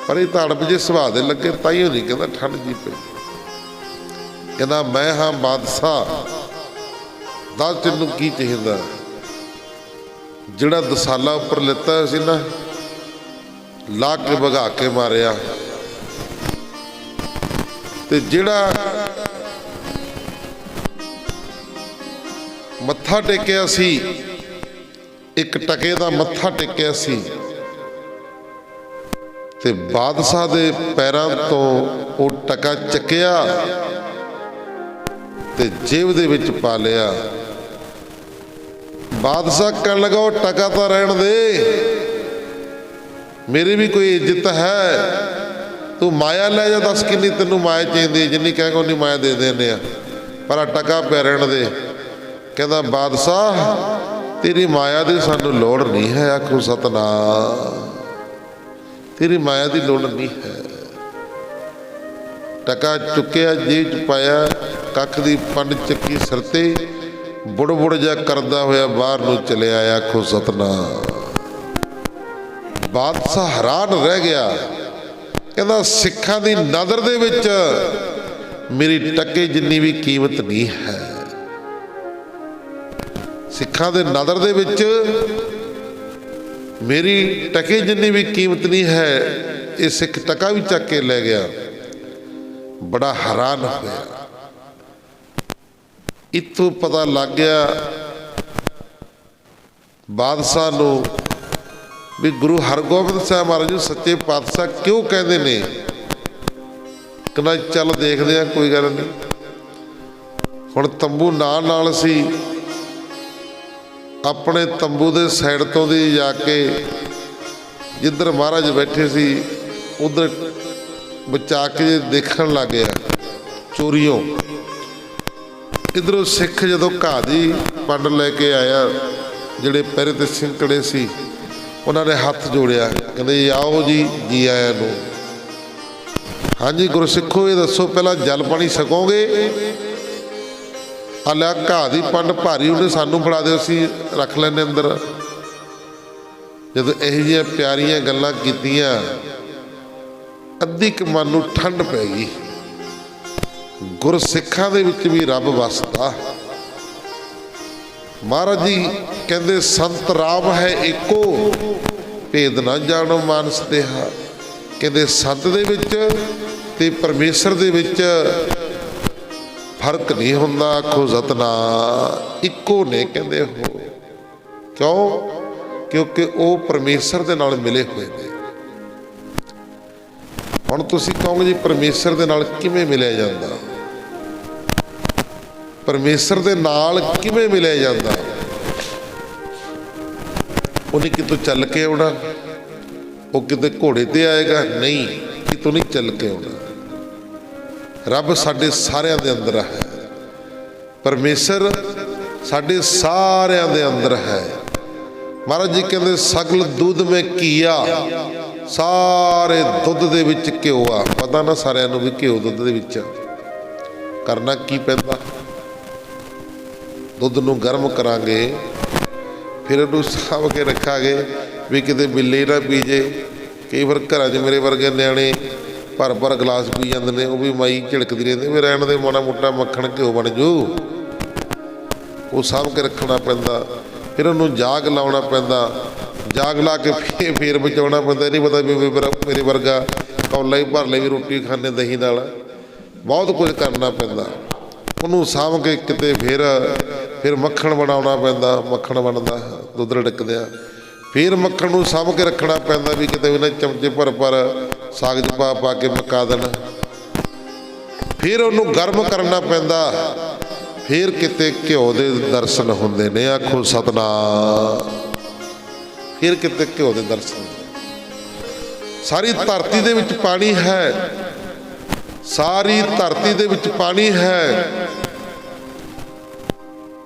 ਪਰ ਇਹ ਤਾਂ ਅੜਬ ਜੇ ਸੁਭਾਅ ਦੇ ਲੱਗੇ, ਤਾਈਓ ਨਹੀਂ ਕਹਿੰਦਾ ਠੰਡ ਜੀ ਪਈ। ਕਹਿੰਦਾ ਮੈਂ ਹਾਂ ਬਾਦਸ਼ਾਹ, ਦੱਸ ਤੈਨੂੰ ਕੀ ਚਾਹੀਦਾ? ਜਿਹੜਾ ਦਸਾਲਾ ਉੱਪਰ ਲਿੱਤਾ ਸੀ ਨਾ, ਲਾ ਕੇ ਭਗਾ ਕੇ ਮਾਰਿਆ, ਤੇ ਜਿਹੜਾ ਮੱਥਾ ਟੇਕਿਆ ਸੀ, ਇੱਕ ਟਕੇ ਦਾ ਮੱਥਾ ਟੇਕਿਆ ਸੀ, ਤੇ ਬਾਦਸ਼ਾਹ ਦੇ ਪੈਰਾਂ ਤੋਂ ਉਹ ਟਕਾ ਚੱਕਿਆ ਤੇ ਜੇਬ ਦੇ ਵਿੱਚ ਪਾ ਲਿਆ। ਬਾਦਸ਼ਾਹ ਕਹਿਣ ਲੱਗਾ ਉਹ ਟਕਾ ਤਾਂ ਰਹਿਣ ਦੇ, ਮੇਰੀ ਵੀ ਕੋਈ ਇੱਜ਼ਤ ਹੈ, ਤੂੰ ਮਾਇਆ ਲੈ ਜਾ, ਦੱਸ ਕਿੰਨੀ ਤੈਨੂੰ ਮਾਇਆ ਚਾਹੀਦੀ, ਜਿੰਨੀ ਕਹੇਗਾ ਉਨੀ ਮਾਇਆ ਦੇ ਦਿੰਦੇ ਆ, ਪਰ ਆ ਟਕਾ ਪਿਆ ਰਹਿਣ ਦੇ। ਕਹਿੰਦਾ ਬਾਦਸ਼ਾਹ ਤੇਰੀ ਮਾਇਆ ਦੀ ਸਾਨੂੰ ਲੋੜ ਨਹੀਂ ਹੈ। ਆਖੋ ਸਤਨਾਮ, ਤੇਰੀ ਮਾਇਆ ਦੀ ਲੋੜ ਨਹੀਂ ਹੈ। ਟਕਾ ਚੁੱਕਿਆ, ਜੇਬ 'ਚ ਪਾਇਆ, ਕੱਖ ਦੀ ਪੰਡ ਚੱਕੀ ਸਿਰ ਤੇ, ਬੁੜ ਬੁੜ ਜਿਹਾ ਕਰਦਾ ਹੋਇਆ ਬਾਹਰ ਨੂੰ ਚਲਿਆ ਆਇਆ। ਆਖੋ ਸਤਨਾਮ। ਬਾਦਸ਼ਾਹ ਹੈਰਾਨ ਰਹਿ ਗਿਆ। ਕਹਿੰਦਾ ਸਿੱਖਾਂ ਦੀ ਨਜ਼ਰ ਦੇ ਵਿੱਚ ਮੇਰੀ ਟਕੇ ਜਿੰਨੀ ਵੀ ਕੀਮਤ ਨਹੀਂ ਹੈ। ਸਿੱਖਾਂ ਦੇ ਨਜ਼ਰ ਦੇ ਵਿੱਚ ਮੇਰੀ ਟਕੇ ਜਿੰਨੀ ਵੀ ਕੀਮਤ ਨਹੀਂ ਹੈ। ਇਹ ਸਿੱਖ ਟਕਾ ਵੀ ਚੱਕ ਕੇ ਲੈ ਗਿਆ। ਬੜਾ ਹੈਰਾਨ ਹੋਇਆ। ਇੱਥੋਂ ਪਤਾ ਲੱਗ ਗਿਆ ਬਾਦਸ਼ਾਹ ਨੂੰ ਵੀ ਗੁਰੂ ਹਰਗੋਬਿੰਦ ਸਾਹਿਬ ਮਹਾਰਾਜ ਜੀ ਸੱਚੇ ਪਾਤਸ਼ਾਹ ਕਿਉਂ ਕਹਿੰਦੇ ਨੇ। ਕਹਿੰਦਾ ਚੱਲ ਦੇਖਦੇ ਆ, ਕੋਈ ਗੱਲ ਨਹੀਂ। ਹੁਣ ਤੰਬੂ ਨਾਲ ਸੀ, ਆਪਣੇ ਤੰਬੂ ਦੇ ਸਾਈਡ ਤੋਂ ਦੀ ਜਾ ਕੇ ਜਿੱਧਰ ਮਹਾਰਾਜ ਬੈਠੇ ਸੀ ਉਧਰ ਬਚਾ ਕੇ ਦੇਖਣ ਲੱਗ ਗਿਆ ਚੋਰੀਓਂ। ਇੱਧਰੋਂ ਸਿੱਖ ਜਦੋਂ ਘਾਹ ਦੀ ਪੰਡ ਲੈ ਕੇ ਆਇਆ, ਜਿਹੜੇ ਪਹਿਰੇ ਤੇ ਸਿੰਕੜੇ ਸੀ ਉਹਨਾਂ ਨੇ ਹੱਥ ਜੋੜਿਆ, ਕਹਿੰਦੇ ਆਓ ਜੀ, ਜੀ ਆਇਆਂ ਨੂੰ। ਹਾਂਜੀ ਗੁਰਸਿੱਖੋ, ਇਹ ਦੱਸੋ ਪਹਿਲਾਂ ਜਲ ਪਾਣੀ ਛਕੋਗੇ? ਆ ਲਿਆ ਘਾਹ ਦੀ ਪੰਡ ਭਾਰੀ, ਉਹਨੇ ਸਾਨੂੰ ਫੜਾ ਦਿਓ, ਅਸੀਂ ਰੱਖ ਲੈਂਦੇ ਅੰਦਰ। ਜਦੋਂ ਇਹੋ ਜਿਹੀਆਂ ਪਿਆਰੀਆਂ ਗੱਲਾਂ ਕੀਤੀਆਂ, ਅੱਧੀ ਕੁ ਮਨ ਨੂੰ ਠੰਡ ਪੈ ਗਈ। ਗੁਰਸਿੱਖਾਂ ਦੇ ਵਿੱਚ ਵੀ ਰੱਬ ਵਸਦਾ। ਮਹਾਰਾਜ ਜੀ ਕਹਿੰਦੇ ਸੰਤ ਰਾਮ ਹੈ ਏਕੋ, ਭੇਦ ਨਾ ਜਾਣੋ ਮਾਨਸ ਦੇਹਾ। ਕਹਿੰਦੇ ਸੰਤ ਦੇ ਵਿੱਚ ਤੇ ਪਰਮੇਸ਼ਰ ਦੇ ਵਿੱਚ ਫਰਕ ਨਹੀਂ ਹੁੰਦਾ। ਆਖੋ ਸਤਨਾਮ, ਇੱਕੋ ਨੇ ਕਹਿੰਦੇ ਉਹ। ਕਿਉਂ? ਕਿਉਂਕਿ ਉਹ ਪਰਮੇਸ਼ਰ ਦੇ ਨਾਲ ਮਿਲੇ ਹੋਏ ਨੇ। ਹੁਣ ਤੁਸੀਂ ਕਹੋਗੇ ਜੀ ਪਰਮੇਸ਼ਰ ਦੇ ਨਾਲ ਕਿਵੇਂ ਮਿਲਿਆ ਜਾਂਦਾ? ਪਰਮੇਸ਼ਰ ਦੇ ਨਾਲ ਕਿਵੇਂ ਮਿਲਿਆ ਜਾਂਦਾ? ਉਹਨੇ ਕਿਤੋਂ ਚੱਲ ਕੇ ਆਉਣਾ? ਉਹ ਕਿਤੇ ਘੋੜੇ ਤੇ ਆਏਗਾ? ਨਹੀਂ, ਕਿਤੋਂ ਨਹੀਂ ਚੱਲ ਕੇ ਆਉਣਾ। ਰੱਬ ਸਾਡੇ ਸਾਰਿਆਂ ਦੇ ਅੰਦਰ ਹੈ। ਪਰਮੇਸ਼ਰ ਸਾਡੇ ਸਾਰਿਆਂ ਦੇ ਅੰਦਰ ਹੈ। ਮਹਾਰਾਜ ਜੀ ਕਹਿੰਦੇ ਸਗਲ ਦੁੱਧ ਮੈਂ ਘੀਆ, ਸਾਰੇ ਦੁੱਧ ਦੇ ਵਿੱਚ ਘਿਓ ਆ। ਪਤਾ ਨਾ ਸਾਰਿਆਂ ਨੂੰ ਵੀ ਘਿਓ ਦੁੱਧ ਦੇ ਵਿੱਚ ਕਰਨਾ ਕੀ ਪੈਂਦਾ। ਦੁੱਧ ਨੂੰ ਗਰਮ ਕਰਾਂਗੇ, ਫਿਰ ਉਹਨੂੰ ਸਾਂਭ ਕੇ ਰੱਖਾਂਗੇ ਵੀ ਕਿਤੇ ਬਿੱਲੀ ਨਾ ਪੀ ਜੇ। ਕਈ ਵਾਰ ਘਰਾਂ 'ਚ ਮੇਰੇ ਵਰਗੇ ਨਿਆਣੇ ਭਰ ਭਰ ਗਲਾਸ ਪੀ ਜਾਂਦੇ ਨੇ, ਉਹ ਵੀ ਮਾਈ ਝਿੜਕਦੀ ਰਹਿੰਦੀ ਵੀ ਰਹਿਣ ਦੇ, ਮਾੜਾ ਮੋਟਾ ਮੱਖਣ ਘਿਓ ਬਣ ਜੂ। ਉਹ ਸਾਂਭ ਕੇ ਰੱਖਣਾ ਪੈਂਦਾ। ਫਿਰ ਉਹਨੂੰ ਜਾਗ ਲਾਉਣਾ ਪੈਂਦਾ, ਜਾਗ ਲਾ ਕੇ ਫੇਰ ਬਚਾਉਣਾ ਪੈਂਦਾ। ਨਹੀਂ ਪਤਾ ਵੀ ਮੇਰੇ ਵਰਗਾ ਕੌਲਾ ਹੀ ਭਰ ਲੈ ਵੀ ਰੋਟੀ ਖਾਣੇ ਦਹੀਂ ਨਾਲ, ਬਹੁਤ ਕੁਝ ਕਰਨਾ ਪੈਂਦਾ। ਉਹਨੂੰ ਸਾਂਭ ਕੇ ਕਿਤੇ ਫਿਰ ਮੱਖਣ ਬਣਾਉਣਾ ਪੈਂਦਾ। ਮੱਖਣ ਬਣਦਾ ਦੁੱਧ ਰਿੜਕਦਿਆਂ, ਫਿਰ ਮੱਖਣ ਨੂੰ ਸਾਂਭ ਕੇ ਰੱਖਣਾ ਪੈਂਦਾ ਵੀ ਕਿਤੇ ਉਹਨਾਂ ਚਮਚੇ ਭਰ ਸਾਗ 'ਚ ਪਾ ਕੇ ਮਕਾ ਦੇਣ। ਫਿਰ ਉਹਨੂੰ ਗਰਮ ਕਰਨਾ ਪੈਂਦਾ, ਫਿਰ ਕਿਤੇ ਘਿਓ ਦੇ ਦਰਸ਼ਨ ਹੁੰਦੇ ਨੇ। ਆਖੋ ਸਤਨਾਮ, ਫਿਰ ਕਿਤੇ ਘਿਓ ਦੇ ਦਰਸ਼ਨ। ਸਾਰੀ ਧਰਤੀ ਦੇ ਵਿੱਚ ਪਾਣੀ ਹੈ, ਸਾਰੀ ਧਰਤੀ ਦੇ ਵਿੱਚ ਪਾਣੀ ਹੈ,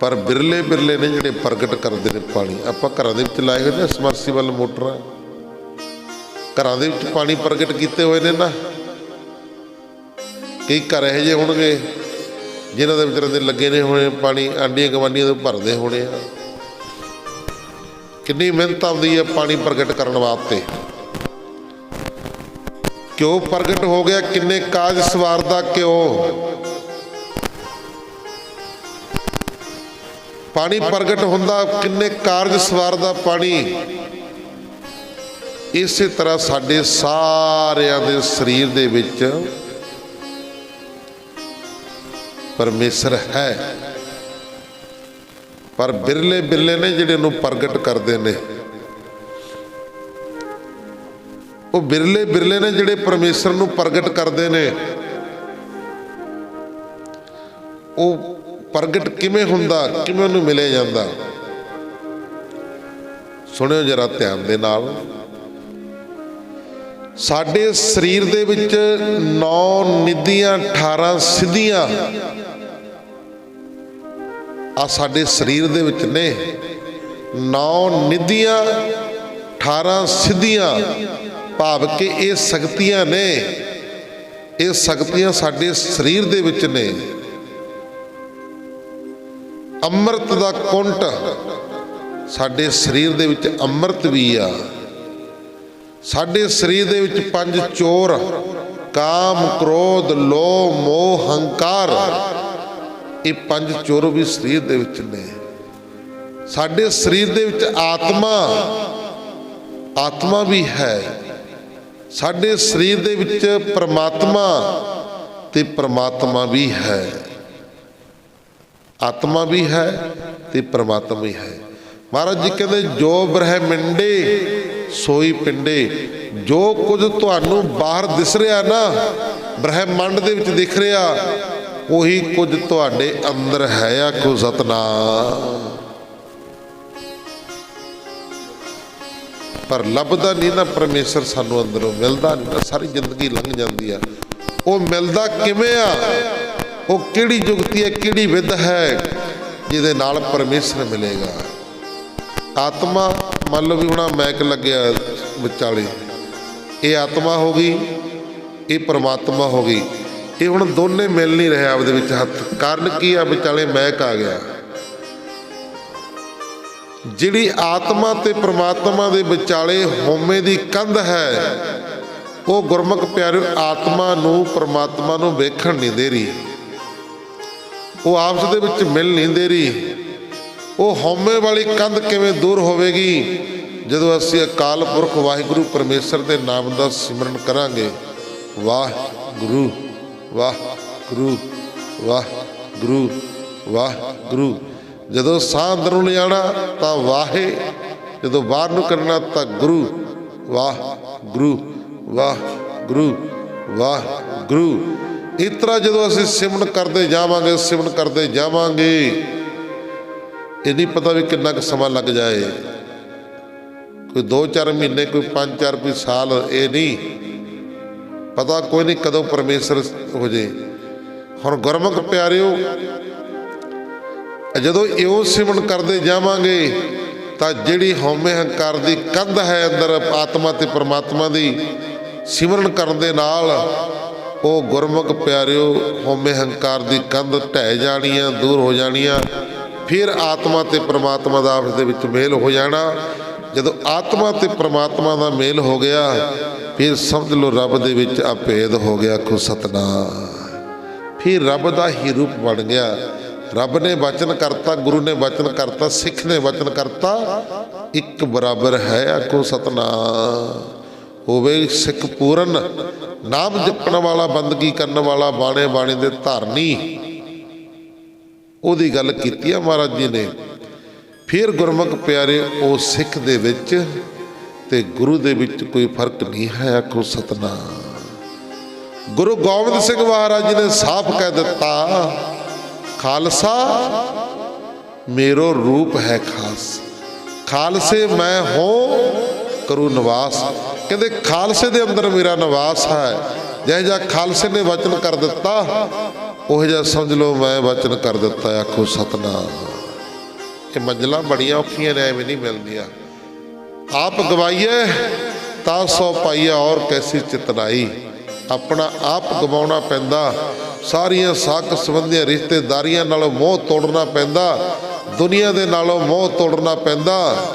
ਪਰ ਬਿਰਲੇ ਬਿਰਲੇ ਨੇ ਜਿਹੜੇ ਪ੍ਰਗਟ ਕਰਦੇ ਨੇ ਪਾਣੀ। ਆਪਾਂ ਘਰਾਂ ਦੇ ਵਿੱਚ ਲਾਏ ਹੋਏ ਨੇ ਸਮਰਸੀਬਲ ਮੋਟਰਾਂ, ਘਰਾਂ ਦੇ ਵਿੱਚ ਪਾਣੀ ਪ੍ਰਗਟ ਕੀਤੇ ਹੋਏ ਨੇ ਨਾ। ਕਈ ਘਰ ਇਹੋ ਜਿਹੇ ਹੋਣਗੇ ਜਿਨ੍ਹਾਂ ਦੇ ਵਿਚਾਰਿਆਂ ਦੇ ਲੱਗੇ ਨੇ ਹੋਣੇ ਪਾਣੀ, ਆਂਡੀਆਂ ਗਵਾਂਡੀਆਂ ਤੋਂ ਭਰਦੇ ਹੋਣੇ ਆ। ਕਿੰਨੀ ਮਿਹਨਤ ਆਉਂਦੀ ਹੈ ਪਾਣੀ ਪ੍ਰਗਟ ਕਰਨ ਵਾਸਤੇ। ਘਿਓ ਪ੍ਰਗਟ ਹੋ ਗਿਆ, ਕਿੰਨੇ ਕਾਜ ਸਵਾਰਦਾ ਘਿਓ। ਪਾਣੀ ਪ੍ਰਗਟ ਹੁੰਦਾ, ਕਿੰਨੇ ਕਾਰਜ ਸਵਾਰਦਾ ਪਾਣੀ। ਇਸੇ ਤਰ੍ਹਾਂ ਸਾਡੇ ਸਾਰਿਆਂ ਦੇ ਸਰੀਰ ਦੇ ਵਿੱਚ ਪਰਮੇਸ਼ਰ ਹੈ, ਪਰ ਬਿਰਲੇ ਬਿਰਲੇ ਨੇ ਜਿਹੜੇ ਨੂੰ ਪ੍ਰਗਟ ਕਰਦੇ ਨੇ। ਉਹ ਬਿਰਲੇ ਬਿਰਲੇ ਨੇ ਜਿਹੜੇ ਪਰਮੇਸ਼ਰ ਨੂੰ ਪ੍ਰਗਟ ਕਰਦੇ ਨੇ। ਉਹ ਪ੍ਰਗਟ ਕਿਵੇਂ ਹੁੰਦਾ, ਕਿਵੇਂ ਉਹਨੂੰ ਮਿਲਿਆ ਜਾਂਦਾ। ਸੁਣਿਓ ਜਰਾ ਧਿਆਨ ਦੇ ਨਾਲ। ਸਾਡੇ ਸਰੀਰ ਦੇ ਵਿੱਚ 9 ਨਿੱਧੀਆਂ 18 ਸਿੱਧੀਆਂ ਆ ਸਾਡੇ ਸਰੀਰ ਦੇ ਵਿੱਚ ਨੇ। 9 ਨਿੱਧੀਆਂ 18 ਸਿੱਧੀਆਂ ਭਾਵ ਕਿ ਇਹ ਸ਼ਕਤੀਆਂ ਨੇ। ਇਹ ਸ਼ਕਤੀਆਂ ਸਾਡੇ ਸਰੀਰ ਦੇ ਵਿੱਚ ਨੇ। ਅੰਮ੍ਰਿਤ ਦਾ ਕੁੰਟ ਸਾਡੇ ਸਰੀਰ ਦੇ ਵਿੱਚ ਅੰਮ੍ਰਿਤ ਵੀ ਆ। ਸਾਡੇ ਸਰੀਰ ਦੇ ਵਿੱਚ 5 ਚੋਰ ਕਾਮ, ਕ੍ਰੋਧ, ਲੋਭ, ਮੋਹ, ਹੰਕਾਰ, ਇਹ 5 ਚੋਰ ਵੀ ਸਰੀਰ ਦੇ ਵਿੱਚ ਨੇ। ਸਾਡੇ ਸਰੀਰ ਦੇ ਵਿੱਚ ਆਤਮਾ ਵੀ ਹੈ। ਸਾਡੇ ਸਰੀਰ ਦੇ ਵਿੱਚ ਪਰਮਾਤਮਾ ਤੇ ਪਰਮਾਤਮਾ ਵੀ ਹੈ। ਆਤਮਾ ਵੀ ਹੈ ਤੇ ਪਰਮਾਤਮਾ ਵੀ ਹੈ। ਮਹਾਰਾਜ ਜੀ ਕਹਿੰਦੇ ਜੋ ਬ੍ਰਹਮੰਡੇ ਸੋਈ ਪਿੰਡੇ। ਜੋ ਕੁਝ ਤੁਹਾਨੂੰ ਬਾਹਰ ਦਿਸ ਰਿਹਾ ਨਾ, ਬ੍ਰਹਮੰਡ ਦੇ ਵਿੱਚ ਦਿਖ ਰਿਹਾ, ਉਹੀ ਕੁਝ ਤੁਹਾਡੇ ਅੰਦਰ ਹੈ। ਆਖੋ ਸਤਿਨਾਮ। ਪਰ ਲੱਭਦਾ ਨਹੀਂ ਨਾ ਪਰਮੇਸ਼ਰ, ਸਾਨੂੰ ਅੰਦਰੋਂ ਮਿਲਦਾ ਨਹੀਂ। ਸਾਰੀ ਜ਼ਿੰਦਗੀ ਲੰਘ ਜਾਂਦੀ ਆ। ਉਹ ਮਿਲਦਾ ਕਿਵੇਂ ਆ? ਉਹ ਕਿਹੜੀ ਜੁਗਤੀ ਹੈ, ਕਿਹੜੀ ਵਿਧ ਹੈ ਜਿਹਦੇ ਨਾਲ ਪਰਮੇਸ਼ਰ ਮਿਲੇਗਾ? ਆਤਮਾ ਮੰਨ ਲਓ ਵੀ ਹੁਣ ਮੈਕ ਲੱਗਿਆ ਵਿਚਾਲੇ, ਇਹ ਆਤਮਾ ਹੋ ਗਈ, ਇਹ ਪਰਮਾਤਮਾ ਹੋ ਗਈ। ਇਹ ਹੁਣ ਦੋਨੇ ਮਿਲ ਨਹੀਂ ਰਹੇ ਆਪਦੇ ਵਿੱਚ ਹੱਥ। ਕਾਰਨ ਕੀ ਆ? ਵਿਚਾਲੇ ਮੈਕ ਆ ਗਿਆ। ਜਿਹੜੀ ਆਤਮਾ ਤੇ ਪਰਮਾਤਮਾ ਦੇ ਵਿਚਾਲੇ ਹਉਮੈ ਦੀ ਕੰਧ ਹੈ, ਉਹ ਗੁਰਮੁਖ ਪਿਆਰਿਓ ਆਤਮਾ ਨੂੰ ਪਰਮਾਤਮਾ ਨੂੰ ਵੇਖਣ ਨਹੀਂ ਦੇ ਰਹੀ। ਉਹ ਆਪਸ ਦੇ ਵਿੱਚ ਮਿਲ ਨਹੀਂ ਦੇ ਰਹੀ। ਉਹ ਹਉਮੈ ਵਾਲੀ ਕੰਧ ਕਿਵੇਂ ਦੂਰ ਹੋਵੇਗੀ? ਜਦੋਂ ਅਸੀਂ ਅਕਾਲ ਪੁਰਖ ਵਾਹਿਗੁਰੂ ਪਰਮੇਸ਼ਰ ਦੇ ਨਾਮ ਦਾ ਸਿਮਰਨ ਕਰਾਂਗੇ। ਵਾਹਿਗੁਰੂ ਵਾਹਿਗੁਰੂ ਵਾਹਿਗੁਰੂ ਵਾਹਿਗੁਰੂ। ਜਦੋਂ ਸਾਹ ਅੰਦਰ ਨੂੰ ਲਿਆਉਣਾ ਤਾਂ ਵਾਹੇ, ਜਦੋਂ ਬਾਹਰ ਨੂੰ ਕਰਨਾ ਤਾਂ ਗੁਰੂ। ਵਾਹਿਗੁਰੂ ਵਾਹਿਗੁਰੂ ਵਾਹਿਗੁਰੂ। ਇਸ ਤਰ੍ਹਾਂ ਜਦੋਂ ਅਸੀਂ ਸਿਮਰਨ ਕਰਦੇ ਜਾਵਾਂਗੇ, ਸਿਮਰਨ ਕਰਦੇ ਜਾਵਾਂਗੇ, ਇਹ ਨਹੀਂ ਪਤਾ ਵੀ ਕਿੰਨਾ ਕੁ ਸਮਾਂ ਲੱਗ ਜਾਏ। ਕੋਈ 2-4 ਮਹੀਨੇ, ਕੋਈ 5-4, ਕੋਈ ਸਾਲ, ਇਹ ਨਹੀਂ ਪਤਾ। ਕੋਈ ਨਹੀਂ ਕਦੋਂ ਪਰਮੇਸ਼ਰ ਹੋ ਜੇ। ਹੁਣ ਗੁਰਮੁਖ ਪਿਆਰਿਓ, ਜਦੋਂ ਇਉਂ ਸਿਮਰਨ ਕਰਦੇ ਜਾਵਾਂਗੇ ਤਾਂ ਜਿਹੜੀ ਹਉਮੈ ਹੰਕਾਰ ਦੀ ਕੰਧ ਹੈ ਅੰਦਰ ਆਤਮਾ ਤੇ ਪਰਮਾਤਮਾ ਦੀ, ਸਿਮਰਨ ਕਰਨ ਦੇ ਨਾਲ ਉਹ ਗੁਰਮੁਖ ਪਿਆਰਿਓ ਹਉਮੈ ਹੰਕਾਰ ਦੀ ਕੰਧ ਢਹਿ ਜਾਣੀਆਂ, ਦੂਰ ਹੋ ਜਾਣੀਆਂ। ਫਿਰ ਆਤਮਾ ਤੇ ਪਰਮਾਤਮਾ ਦਾ ਆਪਸ ਦੇ ਵਿੱਚ ਮੇਲ ਹੋ ਜਾਣਾ। ਜਦੋਂ ਆਤਮਾ ਤੇ ਪਰਮਾਤਮਾ ਦਾ ਮੇਲ ਹੋ ਗਿਆ, ਫਿਰ ਸਮਝ ਲਓ ਰੱਬ ਦੇ ਵਿੱਚ ਅਭੇਦ ਹੋ ਗਿਆ। ਆਖੋ ਸਤਿਨਾਮ। ਫਿਰ ਰੱਬ ਦਾ ਹੀ ਰੂਪ ਬਣ ਗਿਆ। ਰੱਬ ਨੇ ਵਚਨ ਕਰਤਾ, ਗੁਰੂ ਨੇ ਵਚਨ ਕਰਤਾ, ਸਿੱਖ ਨੇ ਵਚਨ ਕਰਤਾ, ਇੱਕ ਬਰਾਬਰ ਹੈ। ਆਖੋ ਸਤਿਨਾਮ। ਹੋਵੇ ਸਿੱਖ ਪੂਰਨ, ਨਾਮ ਜਪਣ ਵਾਲਾ, ਬੰਦਗੀ ਕਰਨ ਵਾਲਾ, ਬਾਣੇ ਬਾਣੇ ਦੇ ਧਾਰਨੀ, ਉਹਦੀ ਗੱਲ ਕੀਤੀ ਆ ਮਹਾਰਾਜ ਜੀ ਨੇ। ਫਿਰ ਗੁਰਮੁਖ ਪਿਆਰੇ, ਉਹ ਸਿੱਖ ਦੇ ਵਿੱਚ ਤੇ ਗੁਰੂ ਦੇ ਵਿੱਚ ਕੋਈ ਫਰਕ ਨਹੀਂ ਹੈ। ਆਖੋ ਸਤਿਨਾਮ। ਗੁਰੂ ਗੋਬਿੰਦ ਸਿੰਘ ਮਹਾਰਾਜ ਜੀ ਨੇ ਸਾਫ਼ ਕਹਿ ਦਿੱਤਾ, ਖਾਲਸਾ ਮੇਰੋ ਰੂਪ ਹੈ ਖਾਸ, ਖਾਲਸੇ ਮੈਂ ਹੋ ਕਰੂ ਨਿਵਾਸ। ਕਹਿੰਦੇ ਖਾਲਸੇ ਦੇ ਅੰਦਰ ਮੇਰਾ ਨਿਵਾਸ ਹੈ। ਜਿਹੋ ਜਿਹਾ ਖਾਲਸੇ ਨੇ ਵਚਨ ਕਰ ਦਿੱਤਾ, ਉਹ ਜਿਹਾ ਸਮਝ ਲਓ ਮੈਂ ਵਚਨ ਕਰ ਦਿੱਤਾ। ਆਖੋ ਸਤਿਨਾਮ। ਇਹ ਮੰਜ਼ਲਾਂ ਬੜੀਆਂ ਔਖੀਆਂ ਨੇ, ਐਵੇਂ ਨਹੀਂ ਮਿਲਦੀਆਂ। ਆਪ ਗਵਾਈਏ ਤਾਂ ਸੋ ਪਾਈਏ ਔਰ ਕੈਸੀ ਚਿਤਨਾਈ। ਆਪਣਾ ਆਪ ਗਵਾਉਣਾ ਪੈਂਦਾ। ਸਾਰੀਆਂ ਸਾਕ ਸੰਬੰਧੀਆਂ ਰਿਸ਼ਤੇਦਾਰੀਆਂ ਨਾਲੋਂ ਮੋਹ ਤੋੜਨਾ ਪੈਂਦਾ। ਦੁਨੀਆ ਦੇ ਨਾਲੋਂ ਮੋਹ ਤੋੜਨਾ ਪੈਂਦਾ।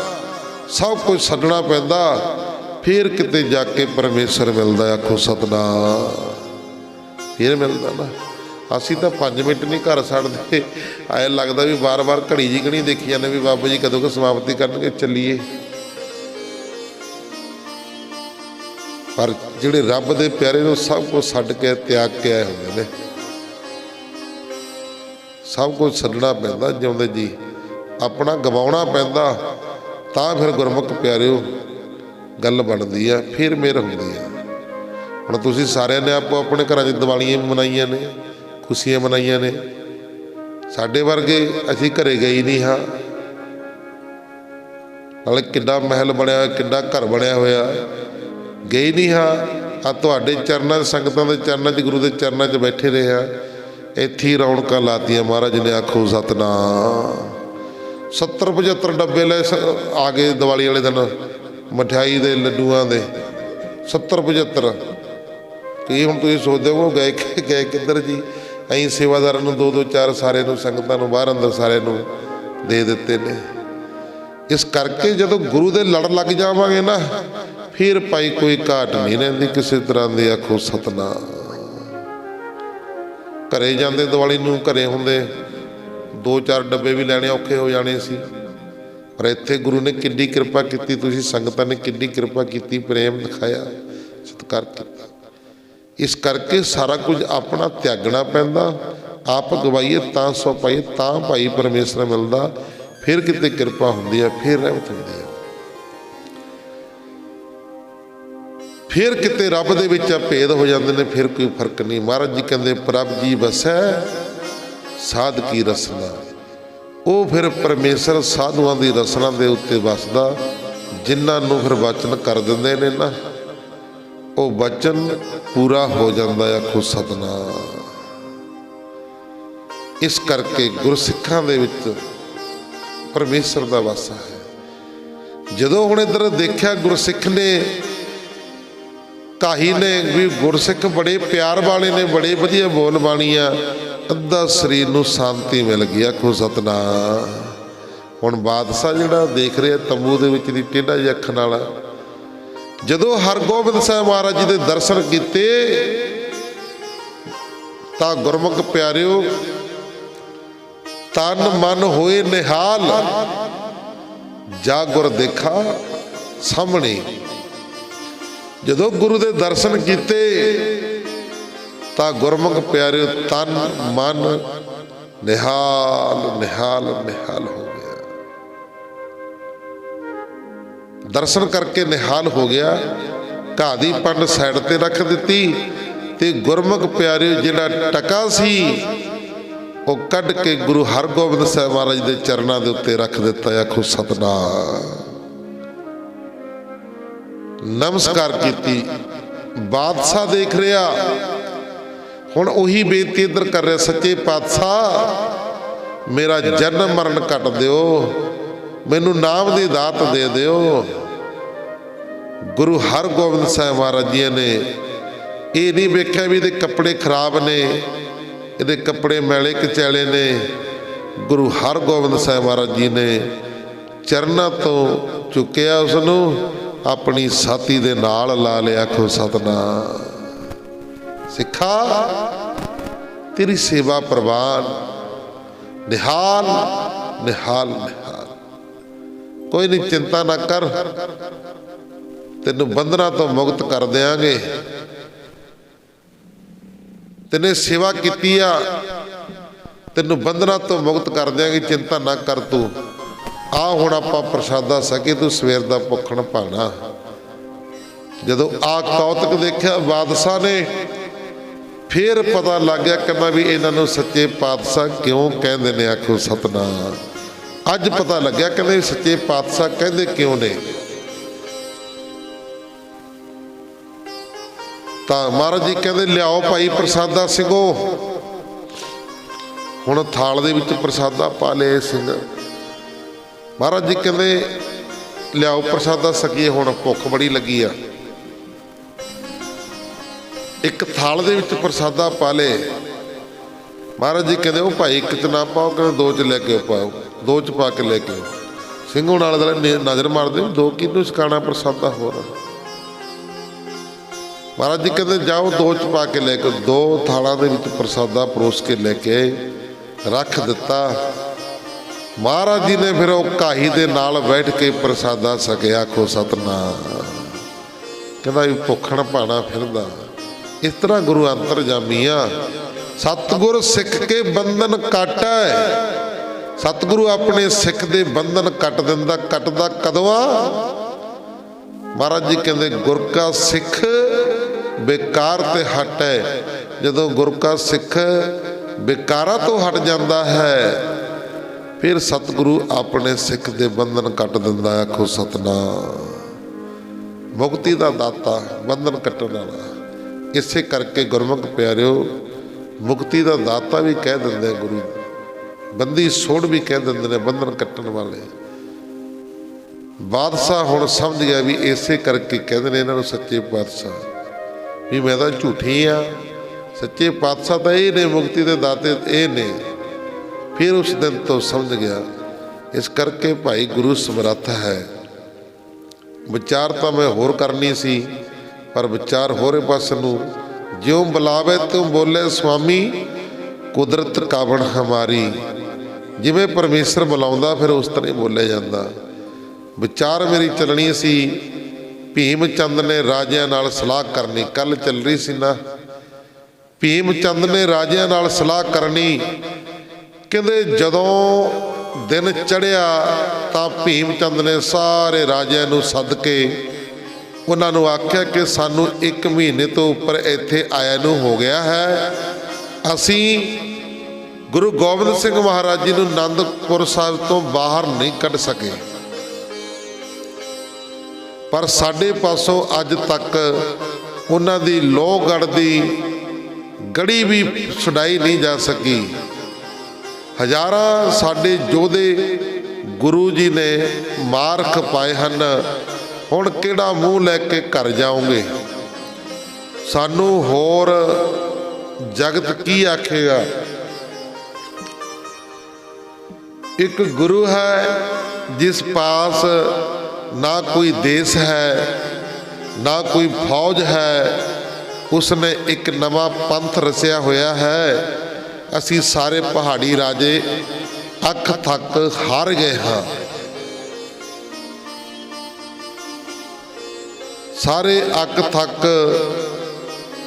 ਸਭ ਕੁਝ ਛੱਡਣਾ ਪੈਂਦਾ। ਫਿਰ ਕਿਤੇ ਜਾ ਕੇ ਪਰਮੇਸ਼ਰ ਮਿਲਦਾ। ਆਖੋ ਸਤਿਨਾਮ। ਫਿਰ ਮਿਲਦਾ ਨਾ। ਅਸੀਂ ਤਾਂ 5 ਮਿੰਟ ਨਹੀਂ ਘਰ ਛੱਡਦੇ। ਐਂ ਲੱਗਦਾ ਵੀ ਵਾਰ-ਵਾਰ ਘੜੀ ਜੀ ਗਣੀ ਦੇਖੀ ਜਾਂਦੇ ਵੀ ਬਾਬਾ ਜੀ ਕਦੋਂ ਕੁ ਸਮਾਪਤੀ ਕਰਨਗੇ, ਚੱਲੀਏ। ਪਰ ਜਿਹੜੇ ਰੱਬ ਦੇ ਪਿਆਰੇ ਨੂੰ ਸਭ ਕੁਝ ਛੱਡ ਕੇ ਤਿਆਗ ਕੇ ਆਏ ਹੁੰਦੇ ਨੇ। ਸਭ ਕੁਝ ਛੱਡਣਾ ਪੈਂਦਾ ਜਿਉਂਦੇ ਜੀ, ਆਪਣਾ ਗਵਾਉਣਾ ਪੈਂਦਾ। ਤਾਂ ਫਿਰ ਗੁਰਮੁਖ ਪਿਆਰਿਓ ਗੱਲ ਬਣਦੀ ਆ, ਫਿਰ ਮਿਹਰ ਹੁੰਦੀ ਆ। ਹੁਣ ਤੁਸੀਂ ਸਾਰਿਆਂ ਨੇ ਆਪੋ ਆਪਣੇ ਘਰਾਂ 'ਚ ਦੀਵਾਲੀਆਂ ਮਨਾਈਆਂ ਨੇ, ਖੁਸ਼ੀਆਂ ਮਨਾਈਆਂ ਨੇ। ਸਾਡੇ ਵਰਗੇ ਅਸੀਂ ਘਰੇ ਗਏ ਨਹੀਂ ਹਾਂ, ਨਾਲੇ ਕਿੱਡਾ ਮਹਿਲ ਬਣਿਆ ਹੋਇਆ, ਕਿੱਡਾ ਘਰ ਬਣਿਆ ਹੋਇਆ, ਗਏ ਨਹੀਂ ਹਾਂ। ਆ ਤੁਹਾਡੇ ਚਰਨਾਂ 'ਚ, ਸੰਗਤਾਂ ਦੇ ਚਰਨਾਂ 'ਚ, ਗੁਰੂ ਦੇ ਚਰਨਾਂ 'ਚ ਬੈਠੇ ਰਹੇ ਹਾਂ। ਇੱਥੇ ਹੀ ਰੌਣਕਾਂ ਲਾਤੀਆਂ। ਮਹਾਰਾਜ ਨੇ ਆਖੋ ਸਤਨਾਮ। 70-75 ਡੱਬੇ ਲੈ ਆ ਗਏ ਦੀਵਾਲੀ ਵਾਲੇ ਦਿਨ ਮਠਿਆਈ ਦੇ, ਲੱਡੂਆਂ ਦੇ। 70-75 ਕੀ ਹੁਣ ਤੁਸੀਂ ਸੋਚਦੇ ਹੋ ਗਏ ਕਿੱਧਰ ਜੀ? ਅਸੀਂ ਸੇਵਾਦਾਰਾਂ ਨੂੰ 2-2 4 ਸਾਰੇ ਨੂੰ, ਸੰਗਤਾਂ ਨੂੰ, ਬਾਹਰ ਅੰਦਰ ਸਾਰਿਆਂ ਨੂੰ ਦੇ ਦਿੱਤੇ ਨੇ। ਇਸ ਕਰਕੇ ਜਦੋਂ ਗੁਰੂ ਦੇ ਲੜ ਲੱਗ ਜਾਵਾਂਗੇ ਨਾ, ਫਿਰ ਭਾਈ ਕੋਈ ਘਾਟ ਨਹੀਂ ਰਹਿੰਦੀ ਕਿਸੇ ਤਰ੍ਹਾਂ ਦੀ। ਆਖੋ ਸਤਨਾਮ। ਘਰੇ ਜਾਂਦੇ ਦੀਵਾਲੀ ਨੂੰ, ਘਰੇ ਹੁੰਦੇ 2-4 ਡੱਬੇ ਵੀ ਲੈਣੇ ਔਖੇ ਹੋ ਜਾਣੇ ਸੀ। ਪਰ ਇੱਥੇ ਗੁਰੂ ਨੇ ਕਿੰਨੀ ਕਿਰਪਾ ਕੀਤੀ, ਤੁਸੀਂ ਸੰਗਤਾਂ ਨੇ ਕਿੰਨੀ ਕਿਰਪਾ ਕੀਤੀ, ਪ੍ਰੇਮ ਦਿਖਾਇਆ, ਸਤਿਕਾਰ ਕੀਤਾ। ਇਸ ਕਰਕੇ ਸਾਰਾ ਕੁਝ ਆਪਣਾ ਤਿਆਗਣਾ ਪੈਂਦਾ। ਆਪ ਗਵਾਈਏ ਤਾਂ ਸੋ ਪਾਈਏ, ਤਾਂ ਭਾਈ ਪਰਮੇਸ਼ਰ ਮਿਲਦਾ। ਫਿਰ ਕਿਤੇ ਕਿਰਪਾ ਹੁੰਦੀ ਹੈ, ਫਿਰ ਰਹਿਮਤ ਹੁੰਦੀ ਹੈ, ਫਿਰ ਕਿਤੇ ਰੱਬ ਦੇ ਵਿੱਚ ਭੇਦ ਹੋ ਜਾਂਦੇ ਨੇ, ਫਿਰ ਕੋਈ ਫਰਕ ਨਹੀਂ। ਮਹਾਰਾਜ ਜੀ ਕਹਿੰਦੇ ਪ੍ਰਭ ਜੀ ਵਸੈ ਸਾਧ ਕੀ ਰਸਨਾ। ਉਹ ਫਿਰ ਪਰਮੇਸ਼ਰ ਸਾਧੂਆਂ ਦੀ ਰਸਨਾ ਦੇ ਉੱਤੇ ਵਸਦਾ, ਜਿਨ੍ਹਾਂ ਨੂੰ ਫਿਰ ਵਚਨ ਕਰ ਦਿੰਦੇ ਨੇ ਨਾ, ਉਹ ਵਚਨ ਪੂਰਾ ਹੋ ਜਾਂਦਾ। ਆਖੋ ਸਤਨਾਮ। ਇਸ ਕਰਕੇ ਗੁਰਸਿੱਖਾਂ ਦੇ ਵਿੱਚ ਪਰਮੇਸ਼ਰ ਦਾ ਵਾਸਾ ਹੈ। ਜਦੋਂ ਹੁਣ ਇੱਧਰ ਦੇਖਿਆ ਗੁਰਸਿੱਖ ਨੇ, ਕਾਹੀ ਨੇ ਵੀ ਗੁਰਸਿੱਖ ਬੜੇ ਪਿਆਰ ਵਾਲੇ ਨੇ, ਬੜੇ ਵਧੀਆ ਬੋਲ ਬਾਣੀ ਆ, ਅੱਧਾ ਸਰੀਰ ਨੂੰ ਸ਼ਾਂਤੀ ਮਿਲ ਗਈ। ਆਖੋ ਸਤਨਾਮ। ਹੁਣ ਬਾਦਸ਼ਾਹ ਜਿਹੜਾ ਦੇਖ ਰਿਹਾ ਤੰਬੂ ਦੇ ਵਿੱਚ ਦੀ ਟੇਢਾ ਜਿਹੀ ਅੱਖ ਨਾਲ, ਜਦੋਂ ਹਰਗੋਬਿੰਦ ਸਾਹਿਬ ਮਹਾਰਾਜ ਜੀ ਦੇ ਦਰਸ਼ਨ ਕੀਤੇ ਤਾਂ ਗੁਰਮੁਖ ਪਿਆਰਿਓ ਤਨ ਮਨ ਹੋਏ ਨਿਹਾਲ, ਜਾ ਗੁਰ ਦੇਖਾ ਸਾਹਮਣੇ। ਜਦੋਂ ਗੁਰੂ ਦੇ ਦਰਸ਼ਨ ਕੀਤੇ ਤਾਂ ਗੁਰਮੁਖ ਪਿਆਰਿਓ ਤਨ ਮਨ ਨਿਹਾਲ ਨਿਹਾਲ ਨਿਹਾਲ ਹੋ ਗਿਆ। ਦਰਸ਼ਨ ਕਰਕੇ ਨਿਹਾਲ ਹੋ ਗਿਆ। ਘਾਹ ਦੀ ਪੰਡ ਸਾਈਡ ਤੇ ਰੱਖ ਦਿੱਤੀ ਤੇ ਗੁਰਮੁਖ ਪਿਆਰਿਓ ਜਿਹੜਾ ਟਕਾ ਸੀ ਉਹ ਕੱਢ ਕੇ ਗੁਰੂ ਹਰਗੋਬਿੰਦ ਸਾਹਿਬ ਮਹਾਰਾਜ ਦੇ ਚਰਨਾਂ ਦੇ ਉੱਤੇ ਰੱਖ ਦਿੱਤਾ। ਆਖੋ ਸਤਨਾਮ। ਨਮਸਕਾਰ ਕੀਤੀ। ਬਾਦਸ਼ਾਹ ਦੇਖ ਰਿਹਾ, ਹੁਣ ਉਹੀ ਬੇਨਤੀ ਇੱਧਰ ਕਰ ਰਿਹਾ, ਸੱਚੇ ਪਾਤਸ਼ਾਹ ਮੇਰਾ ਜਨਮ ਮਰਨ ਕੱਟ ਦਿਓ, ਮੈਨੂੰ ਨਾਮ ਦੀ ਦਾਤ ਦੇ ਦਿਓ। ਗੁਰੂ ਹਰਗੋਬਿੰਦ ਸਾਹਿਬ ਮਹਾਰਾਜ ਜੀ ਨੇ ਇਹ ਨਹੀਂ ਵੇਖਿਆ ਵੀ ਇਹਦੇ ਕੱਪੜੇ ਖਰਾਬ ਨੇ, ਇਹਦੇ ਕੱਪੜੇ ਮੈਲੇ ਕਚੈਲੇ ਨੇ। ਗੁਰੂ ਹਰਗੋਬਿੰਦ ਸਾਹਿਬ ਮਹਾਰਾਜ ਜੀ ਨੇ ਚਰਨਾਂ ਤੋਂ ਚੁੱਕਿਆ, ਉਸ ਨੂੰ ਆਪਣੀ ਛਾਤੀ ਦੇ ਨਾਲ ਲਾ ਲਿਆ। ਆਖੋ ਸਤਨਾਮ। ਸਿੱਖਾ ਤੇਰੀ ਸੇਵਾ ਪ੍ਰਵਾਨ, ਨਿਹਾਲ ਨਿਹਾਲ ਨਿਹਾਲ। ਕੋਈ ਨਹੀਂ, ਚਿੰਤਾ ਨਾ ਕਰ, ਤੈਨੂੰ ਬੰਧਨਾਂ ਤੋਂ ਮੁਕਤ ਕਰ ਦਿਆਂਗੇ। ਤੈਨੇ ਸੇਵਾ ਕੀਤੀ ਆ, ਤੈਨੂੰ ਬੰਧਨਾਂ ਤੋਂ ਮੁਕਤ ਕਰ ਦਿਆਂਗੇ, ਚਿੰਤਾ ਨਾ ਕਰ ਤੂੰ। ਆ ਹੁਣ ਆਪਾਂ ਪ੍ਰਸ਼ਾਦਾ ਸਕੇ, ਤੂੰ ਸਵੇਰ ਦਾ ਭੁੱਖਣ ਭਾਣਾ। ਜਦੋਂ ਆ ਕੌਤਕ ਦੇਖਿਆ ਬਾਦਸ਼ਾਹ ਨੇ, ਫਿਰ ਪਤਾ ਲੱਗ ਗਿਆ, ਕਹਿੰਦਾ ਵੀ ਇਹਨਾਂ ਨੂੰ ਸੱਚੇ ਪਾਤਸ਼ਾਹ ਕਿਉਂ ਕਹਿੰਦੇ ਨੇ। ਆਖੋ ਸਤਨਾਮ। ਅੱਜ ਪਤਾ ਲੱਗਿਆ, ਕਹਿੰਦੇ ਸੱਚੇ ਪਾਤਸ਼ਾਹ ਕਹਿੰਦੇ ਕਿਉਂ ਨੇ। ਤਾਂ ਮਹਾਰਾਜ ਜੀ ਕਹਿੰਦੇ ਲਿਆਓ ਭਾਈ ਪ੍ਰਸਾਦਾ ਸਿੰਘੋ। ਹੁਣ ਥਾਲ ਦੇ ਵਿੱਚ ਪ੍ਰਸਾਦਾ ਪਾ ਲਏ ਸਿੰਘ। ਮਹਾਰਾਜ ਜੀ ਕਹਿੰਦੇ ਲਿਆਓ ਪ੍ਰਸਾਦਾ ਸਕੀਏ, ਹੁਣ ਭੁੱਖ ਬੜੀ ਲੱਗੀ ਆ। ਇੱਕ ਥਾਲ ਦੇ ਵਿੱਚ ਪ੍ਰਸਾਦਾ ਪਾ ਲਏ। ਮਹਾਰਾਜ ਜੀ ਕਹਿੰਦੇ ਉਹ ਭਾਈ ਇੱਕ 'ਚ ਨਾ ਪਾਓ, ਕਹਿੰਦੇ 2 'ਚ ਲੈ ਕੇ ਪਾਓ, 2 'ਚ ਪਾ ਕੇ ਲੈ ਕੇ। ਸਿੰਘੋਂ ਨਾਲ ਨਜ਼ਰ ਮਾਰਦੇ 2 ਕਿਹਨੂੰ ਛਕਾਣਾ ਪ੍ਰਸਾਦਾ ਹੋਰ। ਮਹਾਰਾਜ ਜੀ ਕਹਿੰਦੇ ਜਾਓ 2 'ਚ ਪਾ ਕੇ ਲੈ ਕੇ। 2 ਥਾਲਾਂ ਦੇ ਵਿੱਚ ਪ੍ਰਸਾਦਾ ਪਰੋਸ ਕੇ ਲੈ ਕੇ ਰੱਖ ਦਿੱਤਾ। ਮਹਾਰਾਜ ਜੀ ਨੇ ਫਿਰ ਉਹ ਕਾਹੀ ਦੇ ਨਾਲ ਬੈਠ ਕੇ ਪ੍ਰਸਾਦਾ ਛਕਿਆ। ਆਖੋ ਸਤਨਾਮ। ਕਹਿੰਦਾ ਵੀ ਭੁੱਖਣ ਭਾਣਾ ਫਿਰਦਾ। ਇਸ ਤਰ੍ਹਾਂ ਗੁਰੂ ਅੰਤਰਜਾਮੀ ਆ। ਸਤਿਗੁਰ ਸਿੱਖ ਕੇ ਬੰਧਨ ਕਾਟੈ। ਸਤਿਗੁਰੂ ਆਪਣੇ ਸਿੱਖ ਦੇ ਬੰਧਨ ਕੱਟ ਦਿੰਦਾ। ਕੱਟਦਾ ਕਦੋਂ ਆ? ਮਹਾਰਾਜ ਜੀ ਕਹਿੰਦੇ ਗੁਰ ਕਾ ਸਿੱਖ ਬੇਕਾਰ ਤੇ ਹਟੈ। ਜਦੋਂ ਗੁਰ ਕਾ ਸਿੱਖ ਵਿਕਾਰਾਂ ਤੋਂ ਹਟ ਜਾਂਦਾ ਹੈ, ਫਿਰ ਸਤਿਗੁਰੂ ਆਪਣੇ ਸਿੱਖ ਦੇ ਬੰਧਨ ਕੱਟ ਦਿੰਦਾ। ਆਖੋ ਸਤਿਨਾਮ। ਮੁਕਤੀ ਦਾ ਦਾਤਾ, ਬੰਧਨ ਕੱਟਣ ਵਾਲਾ। ਇਸੇ ਕਰਕੇ ਗੁਰਮੁਖ ਪਿਆਰਿਓ, ਮੁਕਤੀ ਦਾ ਦਾਤਾ ਵੀ ਕਹਿ ਦਿੰਦੇ ਗੁਰੂ, ਬੰਦੀ ਛੋੜ ਵੀ ਕਹਿ ਦਿੰਦੇ ਨੇ, ਬੰਧਨ ਕੱਟਣ ਵਾਲੇ। ਬਾਦਸ਼ਾਹ ਹੁਣ ਸਮਝ ਗਿਆ ਵੀ ਇਸੇ ਕਰਕੇ ਕਹਿੰਦੇ ਨੇ ਇਹਨਾਂ ਨੂੰ ਸੱਚੇ ਪਾਤਸ਼ਾਹ, ਵੀ ਮੈਂ ਤਾਂ ਝੂਠੀ ਆ, ਸੱਚੇ ਪਾਤਸ਼ਾਹ ਤਾਂ ਇਹ ਨੇ, ਮੁਕਤੀ ਦੇ ਦਾਤੇ ਇਹ ਨੇ। ਫਿਰ ਉਸ ਦਿਨ ਤੋਂ ਸਮਝ ਗਿਆ। ਇਸ ਕਰਕੇ ਭਾਈ ਗੁਰੂ ਸਮਰੱਥ ਹੈ। ਵਿਚਾਰ ਤਾਂ ਮੈਂ ਹੋਰ ਕਰਨੀ ਸੀ, ਪਰ ਵਿਚਾਰ ਹੋਰੇ ਪਾਸੇ ਨੂੰ। ਜਿਉਂ ਬੁਲਾਵੇ ਤੂੰ ਬੋਲੇ ਸੁਆਮੀ, ਕੁਦਰਤ ਕਾਵਣ ਹਮਾਰੀ। ਜਿਵੇਂ ਪਰਮੇਸ਼ਰ ਬੁਲਾਉਂਦਾ ਫਿਰ ਉਸ ਤਰ੍ਹਾਂ ਹੀ ਬੋਲਿਆ ਜਾਂਦਾ। ਵਿਚਾਰ ਮੇਰੀ ਚੱਲਣੀ ਸੀ। ਭੀਮ ਚੰਦ ਨੇ ਰਾਜਿਆਂ ਨਾਲ ਸਲਾਹ ਕਰਨੀ, ਕੱਲ ਚੱਲ ਰਹੀ ਸੀ ਨਾ। ਭੀਮ ਚੰਦ ਨੇ ਰਾਜਿਆਂ ਨਾਲ ਸਲਾਹ ਕਰਨੀ। ਕਹਿੰਦੇ ਜਦੋਂ ਦਿਨ ਚੜ੍ਹਿਆ ਤਾਂ ਭੀਮ ਚੰਦ ਨੇ ਸਾਰੇ ਰਾਜਿਆਂ ਨੂੰ ਸੱਦ ਕੇ ਉਹਨਾਂ ਨੂੰ ਆਖਿਆ ਕਿ ਸਾਨੂੰ 1 ਮਹੀਨੇ ਤੋਂ ਉੱਪਰ ਇੱਥੇ ਆਇਆ ਨੂੰ ਹੋ ਗਿਆ ਹੈ। ਅਸੀਂ ਗੁਰੂ ਗੋਬਿੰਦ ਸਿੰਘ ਮਹਾਰਾਜ ਜੀ ਨੂੰ ਆਨੰਦਪੁਰ ਸਾਹਿਬ ਤੋਂ ਬਾਹਰ ਨਹੀਂ ਕੱਢ ਸਕੇ, ਪਰ ਸਾਡੇ ਪਾਸੋਂ ਅੱਜ ਤੱਕ ਉਹਨਾਂ ਦੀ ਲੋਹਗੜ੍ਹ ਦੀ ਗੜੀ ਵੀ ਛੁਡਾਈ ਨਹੀਂ ਜਾ ਸਕੀ। ਹਜ਼ਾਰਾਂ ਸਾਡੇ ਯੋਧੇ ਗੁਰੂ ਜੀ ਨੇ ਮਾਰ ਖਪਾਏ ਹਨ। ਹੁਣ ਕਿਹੜਾ ਮੂੰਹ ਲੈ ਕੇ ਘਰ ਜਾਓਗੇ? ਸਾਨੂੰ ਹੋਰ ਜਗਤ ਕੀ ਆਖੇਗਾ? ਇੱਕ ਗੁਰੂ ਹੈ ਜਿਸ ਪਾਸ ਨਾ ਕੋਈ ਦੇਸ਼ ਹੈ, ਨਾ ਕੋਈ ਫੌਜ ਹੈ। ਉਸਨੇ ਇੱਕ ਨਵਾਂ ਪੰਥ ਰਚਿਆ ਹੋਇਆ ਹੈ। ਅਸੀਂ ਸਾਰੇ ਪਹਾੜੀ ਰਾਜੇ ਅੱਖ ਥੱਕ ਹਾਰ ਗਏ ਹਾਂ। ਸਾਰੇ ਅੱਖ ਥੱਕ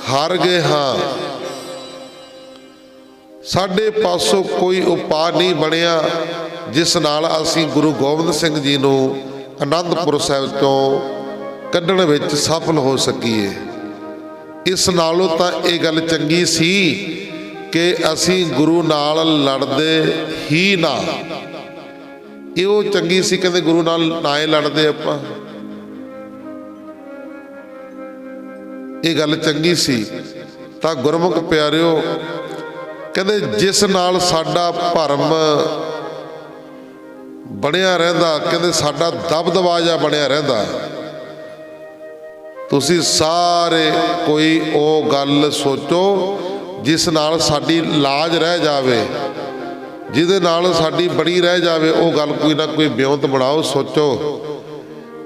ਹਾਰ ਗਏ ਹਾਂ। ਸਾਡੇ ਪਾਸੋਂ ਕੋਈ ਉਪਾਅ ਨਹੀਂ ਬਣਿਆ ਜਿਸ ਨਾਲ ਅਸੀਂ ਗੁਰੂ ਗੋਬਿੰਦ ਸਿੰਘ ਜੀ ਨੂੰ ਆਨੰਦਪੁਰ ਸਾਹਿਬ ਤੋਂ ਕੱਢਣ ਵਿੱਚ ਸਫਲ ਹੋ ਸਕੀਏ। ਇਸ ਨਾਲੋਂ ਤਾਂ ਇਹ ਗੱਲ ਚੰਗੀ ਸੀ ਕਿ ਅਸੀਂ ਗੁਰੂ ਨਾਲ ਲੜਦੇ ਹੀ ਨਾ। ਇਹ ਉਹ ਚੰਗੀ ਸੀ, ਕਹਿੰਦੇ ਗੁਰੂ ਨਾਲ ਨਾ ਹੀ ਲੜਦੇ ਆਪਾਂ, ਇਹ ਗੱਲ ਚੰਗੀ ਸੀ। ਤਾਂ ਗੁਰਮੁਖ ਪਿਆਰਿਓ, ਕਹਿੰਦੇ ਜਿਸ ਨਾਲ ਸਾਡਾ ਭਰਮ ਬਣਿਆ ਰਹਿੰਦਾ, ਕਹਿੰਦੇ ਸਾਡਾ ਦਬਦਬਾ ਜਿਹਾ ਬਣਿਆ ਰਹਿੰਦਾ। ਤੁਸੀਂ ਸਾਰੇ ਕੋਈ ਉਹ ਗੱਲ ਸੋਚੋ ਜਿਸ ਨਾਲ ਸਾਡੀ ਲਾਜ ਰਹਿ ਜਾਵੇ, ਜਿਹਦੇ ਨਾਲ ਸਾਡੀ ਬੜੀ ਰਹਿ ਜਾਵੇ। ਉਹ ਗੱਲ ਕੋਈ ਨਾ ਕੋਈ ਬਿਉਂਤ ਬਣਾਓ, ਸੋਚੋ।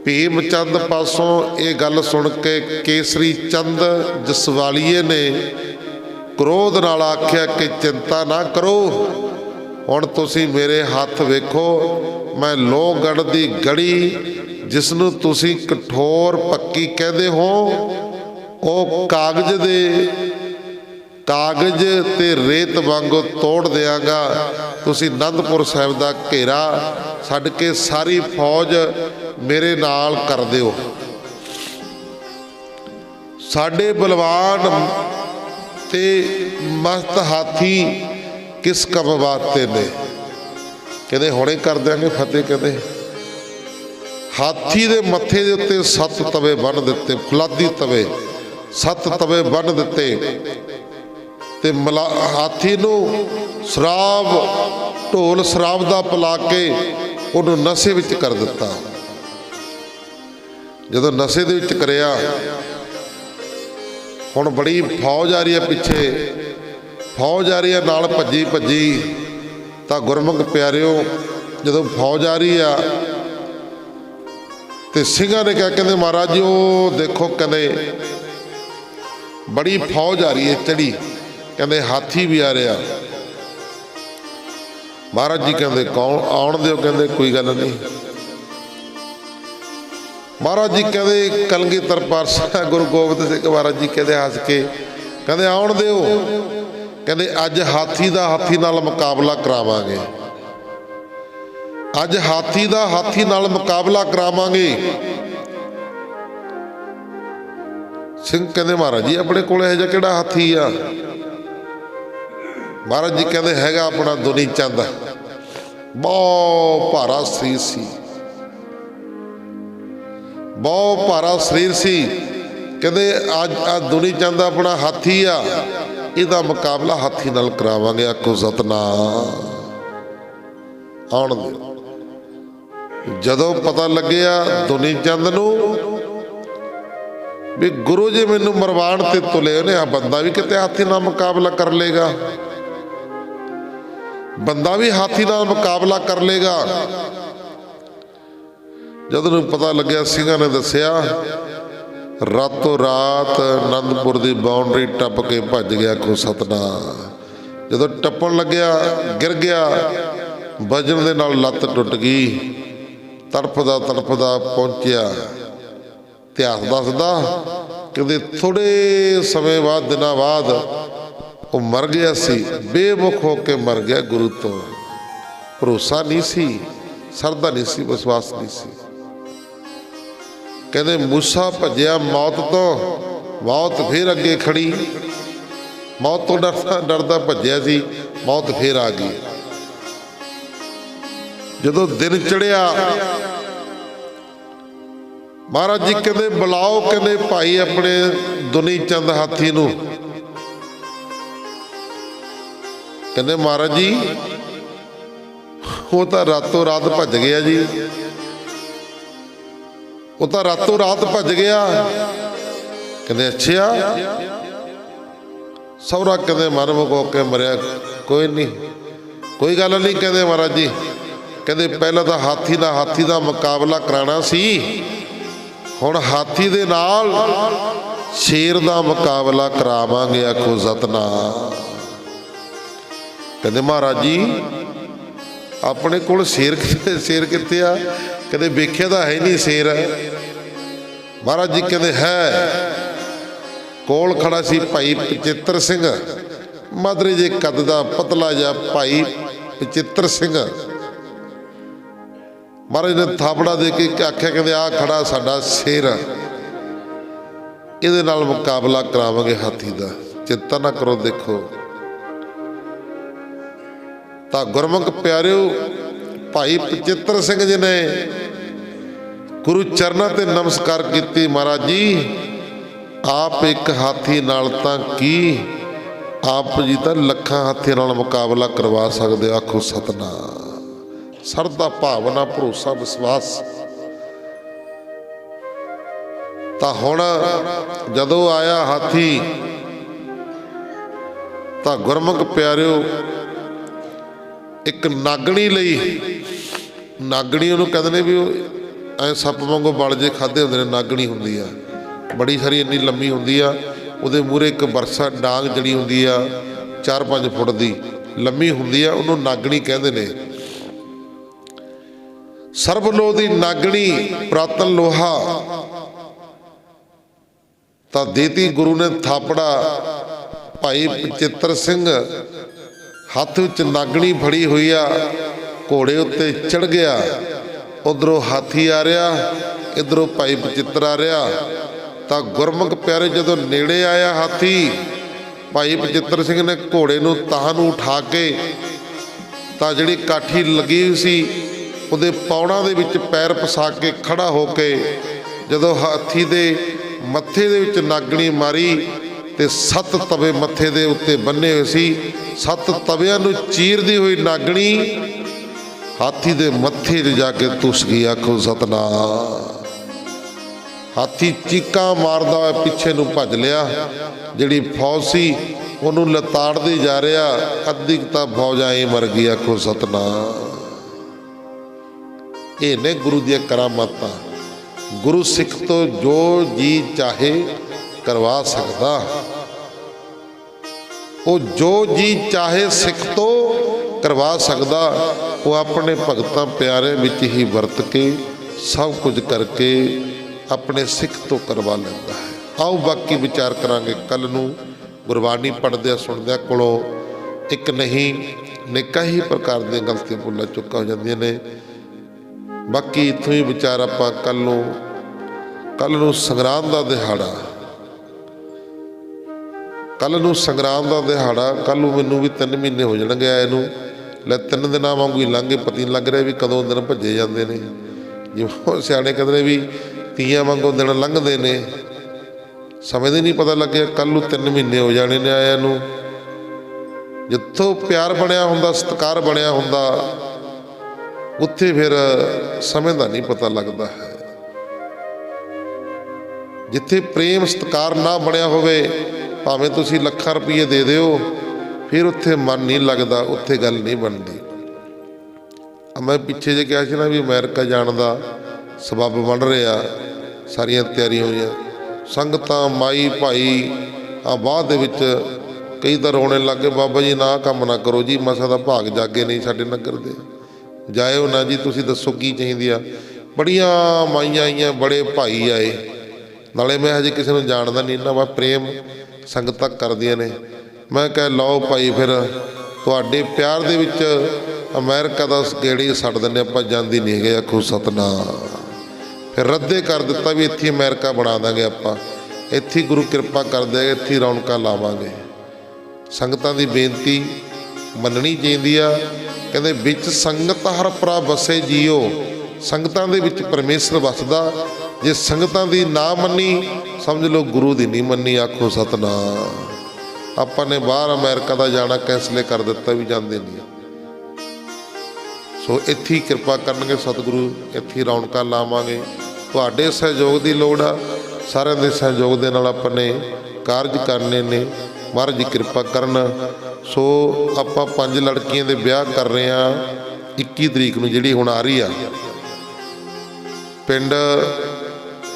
ਭੀਮ ਚੰਦ ਪਾਸੋਂ ਇਹ ਗੱਲ ਸੁਣ ਕੇ ਕੇਸਰੀ ਚੰਦ ਜਸਵਾਲੀਏ ਨੇ ਕ੍ਰੋਧ ਨਾਲ ਆਖਿਆ ਕਿ ਚਿੰਤਾ ਨਾ ਕਰੋ, ਹੁਣ ਤੁਸੀਂ ਮੇਰੇ ਹੱਥ ਵੇਖੋ। ਮੈਂ ਲੋਹਗੜ੍ਹ ਦੀ ਗੜੀ, ਜਿਸ ਨੂੰ ਤੁਸੀਂ ਕਠੋਰ ਪੱਕੀ ਕਹਿੰਦੇ ਹੋ, ਉਹ ਕਾਗਜ਼ ਤੇ ਰੇਤ ਵਾਂਗੂ ਤੋੜ ਦਿਆਂਗਾ। ਤੁਸੀਂ ਆਨੰਦਪੁਰ ਸਾਹਿਬ ਦਾ ਘੇਰਾ ਛੱਡ ਕੇ ਸਾਰੀ ਫੌਜ ਮੇਰੇ ਨਾਲ ਕਰ ਦਿਓ। ਸਾਡੇ ਬਲਵਾਨ ਤੇ ਮਸਤ ਹਾਥੀ ਕਿਸ ਕੰਮ ਵਾਸਤੇ ਨੇ? ਕਹਿੰਦੇ ਹੁਣੇ ਕਰ ਦਿਆਂਗੇ ਫਤਿਹ। ਕਹਿੰਦੇ ਹਾਥੀ ਦੇ ਮੱਥੇ ਦੇ ਉੱਤੇ 7 ਤਵੇ ਬੰਨ੍ਹ ਦਿੱਤੇ, ਫੁਲਾਦੀ ਤਵੇ 7 ਤਵੇ ਬੰਨ੍ਹ ਦਿੱਤੇ ਤੇ ਹਾਥੀ ਨੂੰ ਸ਼ਰਾਬ, ਢੋਲ ਸ਼ਰਾਬ ਦਾ ਪਿਲਾ ਕੇ ਉਹਨੂੰ ਨਸ਼ੇ ਵਿੱਚ ਕਰ ਦਿੱਤਾ। ਜਦੋਂ ਨਸ਼ੇ ਦੇ ਵਿੱਚ ਕਰਿਆ, ਹੁਣ ਬੜੀ ਫੌਜ ਆ ਰਹੀ ਹੈ ਪਿੱਛੇ, ਫੌਜ ਆ ਰਹੀ ਹੈ ਨਾਲ ਭੱਜੀ ਭੱਜੀ। ਤਾਂ ਗੁਰਮੁਖ ਪਿਆਰਿਓ, ਜਦੋਂ ਫੌਜ ਆ ਰਹੀ ਆ ਤੇ ਸਿੰਘਾਂ ਨੇ ਕਿਹਾ, ਕਹਿੰਦੇ ਮਹਾਰਾਜ ਜੀ ਉਹ ਦੇਖੋ, ਕਹਿੰਦੇ ਬੜੀ ਫੌਜ ਆ ਰਹੀ ਹੈ ਚੜੀ, ਕਹਿੰਦੇ ਹਾਥੀ ਵੀ ਆ ਰਿਹਾ। ਮਹਾਰਾਜ ਜੀ ਕਹਿੰਦੇ ਕੌਣ? ਆਉਣ ਦਿਓ। ਕਹਿੰਦੇ ਕੋਈ ਗੱਲ ਨਹੀਂ। ਮਹਾਰਾਜ ਜੀ ਕਹਿੰਦੇ ਕਲਗੀਧਰ ਪਾਤਸ਼ਾਹ ਗੁਰੂ ਗੋਬਿੰਦ ਸਿੰਘ ਮਹਾਰਾਜ ਜੀ ਕਹਿੰਦੇ ਹੱਸ ਕੇ, ਕਹਿੰਦੇ ਆਉਣ ਦਿਓ। ਕਹਿੰਦੇ ਅੱਜ ਹਾਥੀ ਦਾ ਹਾਥੀ ਨਾਲ ਮੁਕਾਬਲਾ ਕਰਾਵਾਂਗੇ, ਅੱਜ ਹਾਥੀ ਦਾ ਹਾਥੀ ਨਾਲ ਮੁਕਾਬਲਾ ਕਰਾਵਾਂਗੇ। ਸਿੰਘ ਕਹਿੰਦੇ ਮਹਾਰਾਜ ਜੀ ਆਪਣੇ ਕੋਲ ਇਹੋ ਜਿਹਾ ਕਿਹੜਾ ਹਾਥੀ ਆ? महाराज जी कहते हैगा अपना दुनी चंद बहुत भारा शरीर सी, बहुत भारा शरीर सी। कहते अज दुनी चंद अपना हाथी आ, इहदा मुकाबला हाथी नाल करावांगे। आखो सतनाम। आउण दे जदों पता लग्या दुनी चंद नूं भी गुरु जी मैनू मरवाण ते तुले ने, आ बंदा भी किते हाथी नाल मुकाबला कर लेगा, बंदा भी हाथी नाल मुकाबला कर लेगा। जदों पता लग्या सिंघां ने दस्सिया, रातों रात आनंदपुर की बाउंड्री टप के भज गया। आखो सतनाम। जदों टप्पण लग्या गिर गया, वजन दे नाल लत्त टुट गई, तड़फदा तड़फदा पहुंचिया। इतिहास दसदा कि थोड़े समय बाद दिनों बाद वो मर गया सी, बेमुख होके मर गया। गुरु तो भरोसा नहीं सी, सरदा नहीं सी, विश्वास नहीं सी। कहते मूसा भजया मौत तो, मौत फिर अगे खड़ी। मौत तो डरदा डरदा भजया सी, मौत फिर आ गई। जदों दिन चढ़िया, महाराज जी कहते बुलाओ, कहते भाई अपने दुनी चंद हाथी नूं। कहते महाराज जी वो तो रातों रात भज गया जी, वो तो रातों रात भज गया। कहते अच्छा, सौरा कहते मर मुको के मरिया, कोई नहीं, कोई गल नहीं। कहते महाराज जी कहते पहला तो हाथी का मुकाबला कराना सी, हुण हाथी दे नाल शेर का मुकाबला करावांगे। आखो सतनाम। कहते महाराज जी अपने कोल शेर कित्थे आ? कहते वेख्या तो है नहीं शेर। महाराज जी कहते है, कोल खड़ा सी भाई बचित्र सिंह, मादरे जे कद दा पतला जा भाई बचित्र सिंह। महाराज ने थापड़ा दे के आख्या, कहते आ खड़ा साडा शेर, इहदे नाल मुकाबला करावांगे हाथी दा, चिंता ना करो। देखो तो गुरमुख प्यारिओ, भाई बचित्र सिंह जी ने गुरु चरणों ते नमस्कार की। महाराज जी आप एक हाथी नाल तां की, आप जी तो लखां हाथी नाल मुकाबला करवा सकते। आखो सतनाम। सरदा भावना भरोसा विश्वास। तो हुण जदों आया हाथी, तो गुरमुख प्यारिओ एक नागणी लई, नागणी उहनूं कहंदे ने भी ऐ सप वांगू बल जे खाधे हुंदे ने, नागणी हुंदी आ, बड़ी सारी इन्नी लंबी हुंदी आ। उहदे मूहरे एक बरसा डांग जड़ी हुंदी आ 4-5 फुट दी लंबी हुंदी आ, उहनूं नागणी कहंदे ने। सर्वलोह दी नागणी पुरातन लोहा तो देती गुरु ने थापड़ा। भाई बचित्र सिंह हथ विच नागणी फड़ी हुई आ, घोड़े उत्ते चढ़ गया। उधरों हाथी आ रहा, इधरों भाई बचित्र आ रहा। तो गुरमुख प्यारे जदों नेड़े आया हाथी, भाई बचित्र सिंह ने घोड़े नूं ताह नूं उठा के, तो जिहड़ी काठी लगी हुई सी उहदे पौड़ां दे विच पैर फसा के खड़ा होके जदों हाथी दे मत्थे दे विच नागणी मारी, ते 7 तवे मत्थे दे उत्ते बन्ने हुए सी। 7 तवियां नूं चीरदी हुई नागणी हाथी दे मत्थे 'च जाके तुस गई। आखो सतनाम। हाथी चीकां मारदा होया पिछे नूं भज लिया। जिहड़ी फौज सी उहनूं लताड़दी जा रहा, अद्धी तां फौज आई मर गई। आखो सतनाम। ये ने गुरु दी करामातां। गुरु सिख तो जो जी चाहे करवा सकदा, वो जो जी चाहे सिख तो करवा सकदा। वो अपने भगतां प्यारे विच ही वरत के सब कुछ करके अपने सिख तो करवा लैंदा है। आओ बाकी विचार करांगे कल नूं। गुरबाणी पढ़दे सुनदे कोलों एक नहीं नेकां ही प्रकार दी गलतियां भुल्लां चुक्कां हो जांदियां ने। बाकी इत्थों ही विचार आपां कल नूं संगरांद दा दिहाड़ा, ਕੱਲ੍ਹ ਨੂੰ ਸੰਗਰਾਂਦ ਦਾ ਦਿਹਾੜਾ, ਕੱਲ੍ਹ ਨੂੰ ਮੈਨੂੰ ਵੀ 3 ਮਹੀਨੇ ਹੋ ਜਾਣਗੇ ਆਏ ਨੂੰ। ਲੈ 3 ਦਿਨਾਂ ਵਾਂਗੂ ਹੀ ਲੰਘ ਗਏ, ਪਤਾ ਨਹੀਂ ਲੱਗ ਰਿਹਾ ਵੀ ਕਦੋਂ ਦਿਨ ਭੱਜੇ ਜਾਂਦੇ ਨੇ। ਜਿਵੇਂ ਸਿਆਣੇ ਕਹਿੰਦੇ ਵੀ ਤੀਆਂ ਵਾਂਗੂ ਦਿਨ ਲੰਘਦੇ ਨੇ, ਸਮੇਂ ਦਾ ਨਹੀਂ ਪਤਾ ਲੱਗਿਆ। ਕੱਲ੍ਹ ਨੂੰ 3 ਮਹੀਨੇ ਹੋ ਜਾਣੇ ਨੇ ਆਇਆਂ ਨੂੰ। ਜਿੱਥੋਂ ਪਿਆਰ ਬਣਿਆ ਹੁੰਦਾ, ਸਤਿਕਾਰ ਬਣਿਆ ਹੁੰਦਾ, ਉੱਥੇ ਫਿਰ ਸਮੇਂ ਦਾ ਨਹੀਂ ਪਤਾ ਲੱਗਦਾ ਹੈ। ਜਿੱਥੇ ਪ੍ਰੇਮ ਸਤਿਕਾਰ ਨਾ ਬਣਿਆ ਹੋਵੇ, ਭਾਵੇਂ ਤੁਸੀਂ ਲੱਖਾਂ ਰੁਪਈਏ ਦੇ ਦਿਓ, ਫਿਰ ਉੱਥੇ ਮਨ ਨਹੀਂ ਲੱਗਦਾ, ਉੱਥੇ ਗੱਲ ਨਹੀਂ ਬਣਦੀ। ਮੈਂ ਪਿੱਛੇ ਜੇ ਕਿਹਾ ਸੀ ਨਾ ਵੀ ਅਮਰੀਕਾ ਜਾਣ ਦਾ ਸਬੱਬ ਬਣ ਰਿਹਾ, ਸਾਰੀਆਂ ਤਿਆਰੀਆਂ ਹੋਈਆਂ। ਸੰਗਤਾਂ, ਮਾਈ ਭਾਈ ਆ ਬਾਅਦ ਦੇ ਵਿੱਚ ਕਈ ਤਾਂ ਰੋਣੇ ਲੱਗ ਗਏ, ਬਾਬਾ ਜੀ ਨਾ ਕੰਮ ਨਾ ਕਰੋ ਜੀ, ਮਸਾ ਦਾ ਭਾਗ ਜਾਗੇ ਨਹੀਂ ਸਾਡੇ ਨਗਰ ਦੇ, ਜਾਇਓ ਨਾ ਜੀ, ਤੁਸੀਂ ਦੱਸੋ ਕੀ ਚਾਹੀਦੀ ਆ। ਬੜੀਆਂ ਮਾਈਆਂ ਆਈਆਂ, ਬੜੇ ਭਾਈ ਆਏ। ਨਾਲੇ ਮੈਂ ਹਜੇ ਕਿਸੇ ਨੂੰ ਜਾਣਦਾ ਨਹੀਂ, ਇੰਨਾ ਵਾ ਪ੍ਰੇਮ ਸੰਗਤਾਂ ਕਰਦੀਆਂ ਨੇ। ਮੈਂ ਕਿਹਾ ਲਓ ਭਾਈ, ਫਿਰ ਤੁਹਾਡੇ ਪਿਆਰ ਦੇ ਵਿੱਚ ਅਮਰੀਕਾ ਦਾ ਗੇੜੀ ਛੱਡ ਦਿੰਦੇ ਆਪਾਂ, ਜਾਂਦੀ ਨਹੀਂ ਹੈਗੇ। ਆਖੋ ਸਤਨਾਮ। ਫਿਰ ਰੱਦੇ ਕਰ ਦਿੱਤਾ ਵੀ ਇੱਥੇ ਅਮਰੀਕਾ ਬਣਾ ਦਾਂਗੇ ਆਪਾਂ, ਇੱਥੇ ਗੁਰੂ ਕਿਰਪਾ ਕਰ ਦੇਗਾ, ਇੱਥੇ ਰੌਣਕਾਂ ਲਾਵਾਂਗੇ। ਸੰਗਤਾਂ ਦੀ ਬੇਨਤੀ ਮੰਨਣੀ ਚਾਹੀਦੀ ਆ। ਕਹਿੰਦੇ ਵਿੱਚ ਸੰਗਤ ਹਰ ਭਰਾ ਵਸੇ ਜੀਓ, ਸੰਗਤਾਂ ਦੇ ਵਿੱਚ ਪਰਮੇਸ਼ਰ ਵਸਦਾ। ਜੇ ਸੰਗਤਾਂ ਦੀ ਨਾ ਮੰਨੀ, ਸਮਝ ਲਓ ਗੁਰੂ ਦੀ ਨਹੀਂ ਮੰਨੀ। ਆਖੋ ਸਤਨਾਮ। ਆਪਾਂ ਨੇ ਬਾਹਰ ਅਮਰੀਕਾ ਦਾ ਜਾਣਾ ਕੈਂਸਲ ਕਰ ਦਿੱਤਾ, ਵੀ ਜਾਂਦੇ ਨਹੀਂ। ਸੋ ਇੱਥੇ ਕਿਰਪਾ ਕਰਨਗੇ ਸਤਿਗੁਰੂ, ਇੱਥੇ ਰੌਣਕਾਂ ਲਾਵਾਂਗੇ। ਤੁਹਾਡੇ ਸਹਿਯੋਗ ਦੀ ਲੋੜ ਆ, ਸਾਰਿਆਂ ਦੇ ਸਹਿਯੋਗ ਦੇ ਨਾਲ ਆਪਾਂ ਨੇ ਕਾਰਜ ਕਰਨੇ ਨੇ। ਮਹਾਰਾਜ ਜੀ ਕਿਰਪਾ ਕਰਨ। ਸੋ ਆਪਾਂ 5 ਲੜਕੀਆਂ ਦੇ ਵਿਆਹ ਕਰ ਰਹੇ ਹਾਂ 21 ਤਰੀਕ ਨੂੰ, ਜਿਹੜੀ ਹੁਣ ਆ ਰਹੀ ਆ, ਪਿੰਡ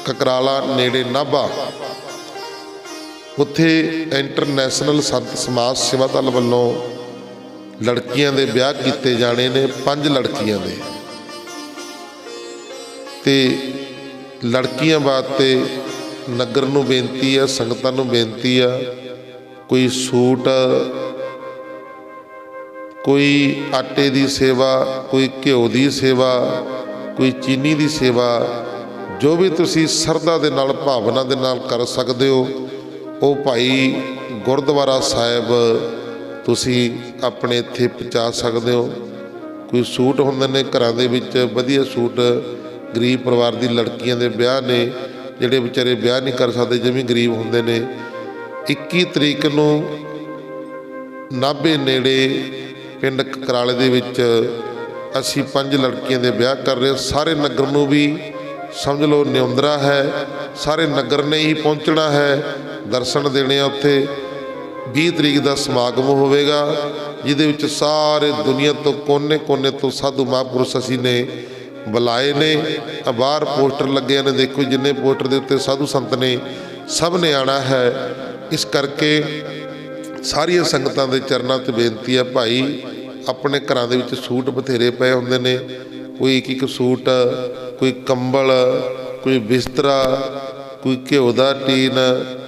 ਕਕਰਾਲਾ ਨੇੜੇ ਨਾਭਾ। ਉੱਥੇ ਇੰਟਰਨੈਸ਼ਨਲ ਸੰਤ ਸਮਾਜ ਸੇਵਾ ਦਲ ਵੱਲੋਂ ਲੜਕੀਆਂ ਦੇ ਵਿਆਹ ਕੀਤੇ ਜਾਣੇ ਨੇ, 5 ਲੜਕੀਆਂ ਦੇ। ਤੇ ਲੜਕੀਆਂ ਵਾਸਤੇ ਨਗਰ ਨੂੰ ਬੇਨਤੀ ਆ, ਸੰਗਤਾਂ ਨੂੰ ਬੇਨਤੀ ਆ, ਕੋਈ ਸੂਟ, ਕੋਈ ਆਟੇ ਦੀ ਸੇਵਾ, ਕੋਈ ਘਿਓ ਦੀ ਸੇਵਾ, ਕੋਈ ਚੀਨੀ ਦੀ ਸੇਵਾ, ਜੋ ਵੀ ਤੁਸੀਂ ਸਰਧਾ ਦੇ ਨਾਲ, ਭਾਵਨਾ ਦੇ ਨਾਲ ਕਰ ਸਕਦੇ ਹੋ, ਉਹ ਭਾਈ ਗੁਰਦੁਆਰਾ ਸਾਹਿਬ ਤੁਸੀਂ ਆਪਣੇ ਇੱਥੇ ਪਹੁੰਚਾ ਸਕਦੇ ਹੋ। ਕੋਈ ਸੂਟ ਹੁੰਦੇ ਨੇ ਘਰਾਂ ਦੇ ਵਿੱਚ, ਵਧੀਆ ਸੂਟ, ਗਰੀਬ ਪਰਿਵਾਰ ਦੀ ਲੜਕੀਆਂ ਦੇ ਵਿਆਹ ਨੇ, ਜਿਹੜੇ ਵਿਚਾਰੇ ਵਿਆਹ ਨਹੀਂ ਕਰ ਸਕਦੇ, ਜਿਵੇਂ ਗਰੀਬ ਹੁੰਦੇ ਨੇ। 21 ਤਰੀਕ ਨੂੰ ਨਾਭੇ ਨੇੜੇ ਪਿੰਡ ਕਕਰਾਲੇ ਦੇ ਵਿੱਚ ਅਸੀਂ 5 ਲੜਕੀਆਂ ਦੇ ਵਿਆਹ ਕਰ ਰਹੇ। ਸਾਰੇ ਨਗਰ ਨੂੰ ਵੀ ਸਮਝ ਲਓ ਨਿਉਂਦਰਾ ਹੈ, ਸਾਰੇ ਨਗਰ ਨੇ ਹੀ ਪਹੁੰਚਣਾ ਹੈ, ਦਰਸ਼ਨ ਦੇਣੇ ਆ। ਉੱਥੇ 20 ਤਰੀਕ ਦਾ ਸਮਾਗਮ ਹੋਵੇਗਾ, ਜਿਹਦੇ ਵਿੱਚ ਸਾਰੇ ਦੁਨੀਆ ਤੋਂ ਕੋਨੇ-ਕੋਨੇ ਤੋਂ ਸਾਧੂ ਮਹਾਂਪੁਰਸ਼ ਅਸੀਂ ਨੇ ਬੁਲਾਏ ਨੇ। ਬਾਹਰ ਪੋਸਟਰ ਲੱਗੇ ਨੇ, ਦੇਖੋ ਜਿੰਨੇ ਪੋਸਟਰ ਦੇ ਉੱਤੇ ਸਾਧੂ ਸੰਤ ਨੇ, ਸਭ ਨੇ ਆਉਣਾ ਹੈ। ਇਸ ਕਰਕੇ ਸਾਰੀਆਂ ਸੰਗਤਾਂ ਦੇ ਚਰਨਾਂ 'ਤੇ ਬੇਨਤੀ ਹੈ, ਭਾਈ ਆਪਣੇ ਘਰਾਂ ਦੇ ਵਿੱਚ ਸੂਟ ਬਥੇਰੇ ਪਏ ਹੁੰਦੇ ਨੇ, ਕੋਈ ਇੱਕ ਸੂਟ, ਕੋਈ ਕੰਬਲ, ਕੋਈ ਬਿਸਤਰਾ, ਕੋਈ ਘਿਓ ਦਾ ਟੀਨ,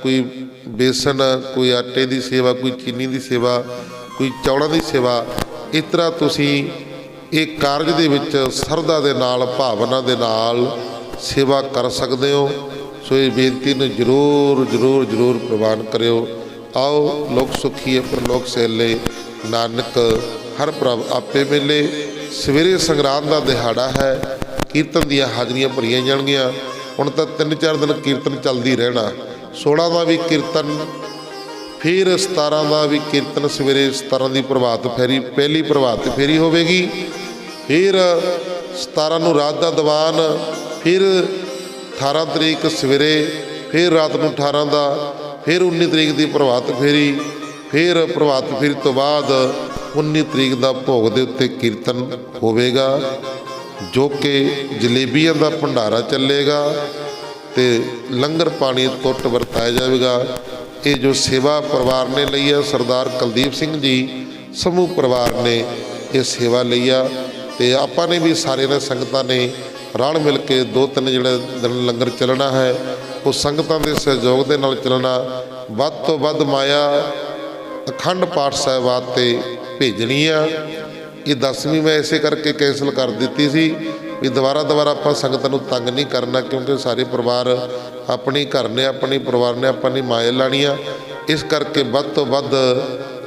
ਕੋਈ ਬੇਸਣ, ਕੋਈ ਆਟੇ ਦੀ ਸੇਵਾ, ਕੋਈ ਚੀਨੀ ਦੀ ਸੇਵਾ, ਕੋਈ ਚੌਲਾਂ ਦੀ ਸੇਵਾ। ਇਸ ਤਰ੍ਹਾਂ ਤੁਸੀਂ ਇਹ ਕਾਰਜ ਦੇ ਵਿੱਚ ਸਰਧਾ ਦੇ ਨਾਲ, ਭਾਵਨਾ ਦੇ ਨਾਲ ਸੇਵਾ ਕਰ ਸਕਦੇ ਹੋ। ਸੋ ਇਹ ਬੇਨਤੀ ਨੂੰ ਜ਼ਰੂਰ ਪ੍ਰਵਾਨ ਕਰਿਓ। ਆਓ ਲੋਕ ਸੁਖੀਏ ਪਰਲੋਕ ਸਹਿਲੇ, ਨਾਨਕ ਹਰ ਪ੍ਰਭ ਆਪੇ ਮਿਲੇ। ਸਵੇਰੇ ਸੰਗਰਾਂਦ ਦਾ ਦਿਹਾੜਾ ਹੈ, ਕੀਰਤਨ ਦੀਆਂ ਹਾਜ਼ਰੀਆਂ ਭਰੀਆਂ ਜਾਣਗੀਆਂ। ਹੁਣ ਤਾਂ 3-4 ਦਿਨ ਕੀਰਤਨ ਚੱਲਦੀ ਰਹਿਣਾ। 16 ਦਾ ਵੀ ਕੀਰਤਨ, ਫਿਰ 17 ਦਾ ਵੀ ਕੀਰਤਨ। ਸਵੇਰੇ 17 ਦੀ ਪ੍ਰਭਾਤ ਫੇਰੀ, ਪਹਿਲੀ ਪ੍ਰਭਾਤ ਫੇਰੀ ਹੋਵੇਗੀ। ਫਿਰ 17 ਨੂੰ ਰਾਤ ਦਾ ਦੀਵਾਨ, ਫਿਰ 18 ਤਰੀਕ ਸਵੇਰੇ, ਫਿਰ ਰਾਤ ਨੂੰ 18 ਦਾ, ਫਿਰ 19 ਤਰੀਕ ਦੀ ਪ੍ਰਭਾਤ ਫੇਰੀ, ਫਿਰ ਪ੍ਰਭਾਤ ਫੇਰੀ ਤੋਂ ਬਾਅਦ 19 ਤਰੀਕ ਦਾ ਭੋਗ ਦੇ ਉੱਤੇ ਕੀਰਤਨ ਹੋਵੇਗਾ, ਜੋ ਕਿ ਜਲੇਬੀਆਂ ਦਾ ਭੰਡਾਰਾ ਚੱਲੇਗਾ ਤੇ ਲੰਗਰ ਪਾਣੀ ਟੁੱਟ ਵਰਤਾਇਆ ਜਾਵੇਗਾ। ਇਹ ਜੋ ਸੇਵਾ ਪਰਿਵਾਰ ਨੇ ਲਈ ਆ, ਸਰਦਾਰ ਕੁਲਦੀਪ ਸਿੰਘ ਜੀ ਸਮੂਹ ਪਰਿਵਾਰ ਨੇ ਇਹ ਸੇਵਾ ਲਈ ਆ। ਤੇ ਆਪਾਂ ਨੇ ਵੀ ਸਾਰੇ ਨੇ ਸੰਗਤਾਂ ਨੇ ਰਲ ਮਿਲ ਕੇ 2-3 ਜਿਹੜੇ ਦਿਨ ਲੰਗਰ ਚੱਲਣਾ ਹੈ, ਉਹ ਸੰਗਤਾਂ ਦੇ ਸਹਿਯੋਗ ਦੇ ਨਾਲ ਚੱਲਣਾ। ਵੱਧ ਤੋਂ ਵੱਧ ਮਾਇਆ ਅਖੰਡ ਪਾਠ ਸਾਹਿਬਾਨ 'ਤੇ ਭੇਜਣੀ ਆ। ਇਹ 10ਵੀਂ ਮੈਂ ਇਸੇ ਕਰਕੇ ਕੈਂਸਲ ਕਰ ਦਿੱਤੀ ਸੀ ਵੀ ਦੁਬਾਰਾ ਆਪਾਂ ਸੰਗਤਾਂ ਨੂੰ ਤੰਗ ਨਹੀਂ ਕਰਨਾ, ਕਿਉਂਕਿ ਸਾਰੇ ਪਰਿਵਾਰ ਆਪਣੀ ਘਰ ਨੇ, ਆਪਣੀ ਪਰਿਵਾਰ ਨੇ, ਆਪਾਂ ਨੇ ਮਾਇਆ ਲਾਣੀ ਆ। इस करके वध तो वध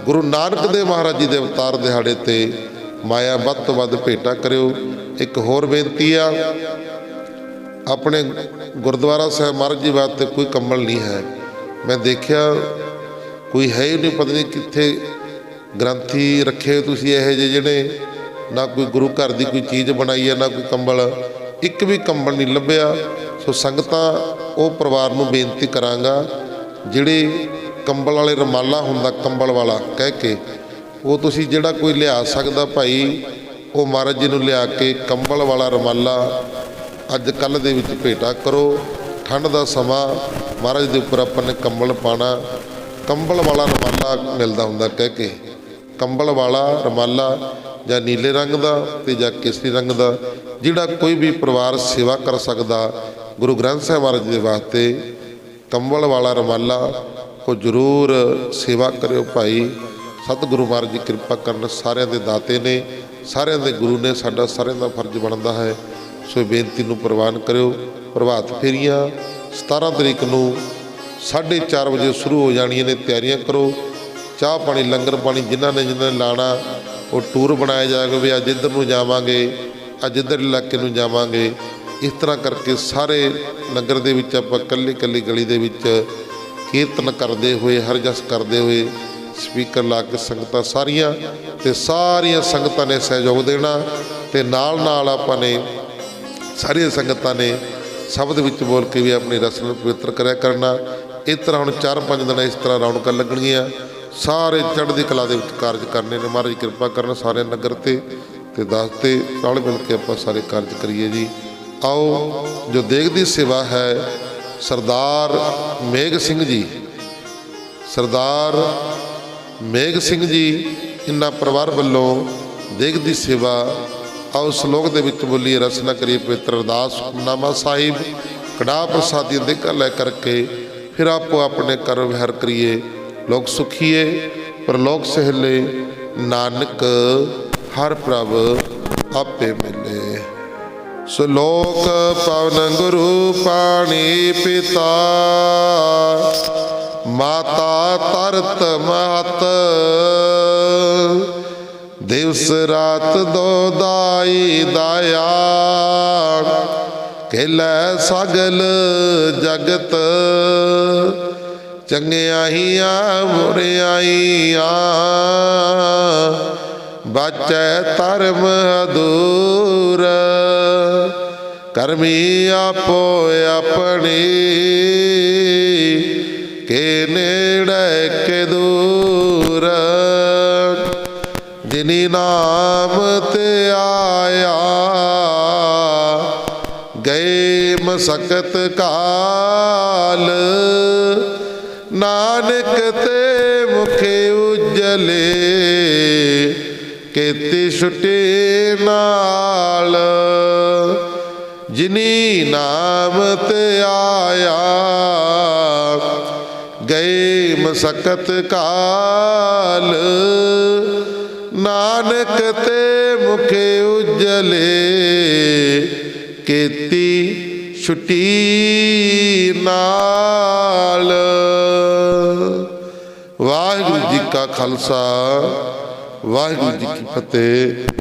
गुरु नानक देव महाराज जी के अवतार दिहाड़े ते माया वध तो वध भेटा करियो। एक होर बेनती आ, अपने गुरुद्वारा साहब महाराज जी वास्ते कोई कंबल नहीं है। मैं देखिया कोई है ही नहीं, पता नहीं कित्थे ग्रंथी रखे तुसीं इहो ਜਿਹੇ ਜਿਹੜੇ ना कोई गुरु घर की कोई चीज़ बनाई है, ना कोई कंबल, एक भी कंबल नहीं लभ्या। सो संगतां वो परिवार नूं बेनती करांगा, ਜਿਹੜੇ कंबल वाले रमाला हुंदा कंबल वाला कह के वो तुसीं ਜਿਹੜਾ कोई लिया सकदा भाई वो महाराज जी नूं लिया के कंबल वाला रमाला अज कल दे विच भेटा करो। ठंड का समा महाराज दे उपर आपां ने कंबल पाना, कंबल वाला रमाला मिलता हुंदा कह के कंबल वाला रमाला ਜਾਂ नीले रंग का तो ਜਾਂ केसरी रंग का जिहड़ा कोई भी परिवार सेवा कर सकता गुरु ग्रंथ साहिब महाराज जी वास्ते कंबल वाला रमाला वो जरूर सेवा करियो भाई। सतगुरु महाराज जी कृपा करन, सारिਆਂ ਦੇ दाते ने, सारिਆਂ ਦੇ गुरु ने, साडा सारिਆਂ ਦਾ फर्ज बनता है। सो बेनती नूं प्रवान करियो। प्रभात फेरियां 17 तरीक नूं 4:30 बजे शुरू हो जाणियां ने, तैयारियां करो। चाह पानी लंगर पानी जिन्होंने लाना वो टूर बनाया जाएगा भी अज इधर नूं जावांगे, अज इधर इलाके नूं जावांगे। इस तरह करके सारे नगर दे विच आपां कल्ली कल्ली गली दे विच कीर्तन करते हुए हर जस करते हुए स्पीकर ला के संगतां सारियां संगतां ने सहयोग देना ते नाल नाल आपां ने सारियां संगतां ने शब्द विच बोल के भी अपनी रस नूं पवित्र करया करना। इस तरह हुण 4-5 दिन इस तरह रौनकां लगणगीਆਂ। सारे चढ़ती कला के कारज करने ने, महाराज कृपा करन सारे नगर ते दसते रल मिल के आपां सारे कारज करिए जी। आओ जो देग दी सेवा है सरदार मेघ सिंह जी, सरदार मेघ सिंह जी इन्ना परिवार वालों देग दी सेवा आओ सलोक दे विच बोलीए, रचना करिए पवित्र अरदास हुकमनामा साहिब कड़ाह प्रसादी देगा लै करके फिर आपो अपने कर विहार करिए। लोग सुखीए परलोक सहले, नानक हर प्रभ आपे मिले। सलोक पवन गुरु पाणी पिता, माता तरत महत, दिवस रात दो दाई दाया, खेलै सगल जगत, चंगियाहियां बुरियाइयां, बचै धर्म अधूर, करमी आपो अपनी, के नेड़े के दूर, जिनी नाम ते आया, गए मसकत काल, नानक ते मुखे उजले, केती छुटी नाल, जिनी नाम ते आया, गए मसकत काल, नानक ते मुखे उजले, केती छुटी नाल। वाहिगुरू जी का खालसा, वाहिगुरू जी की फतेह।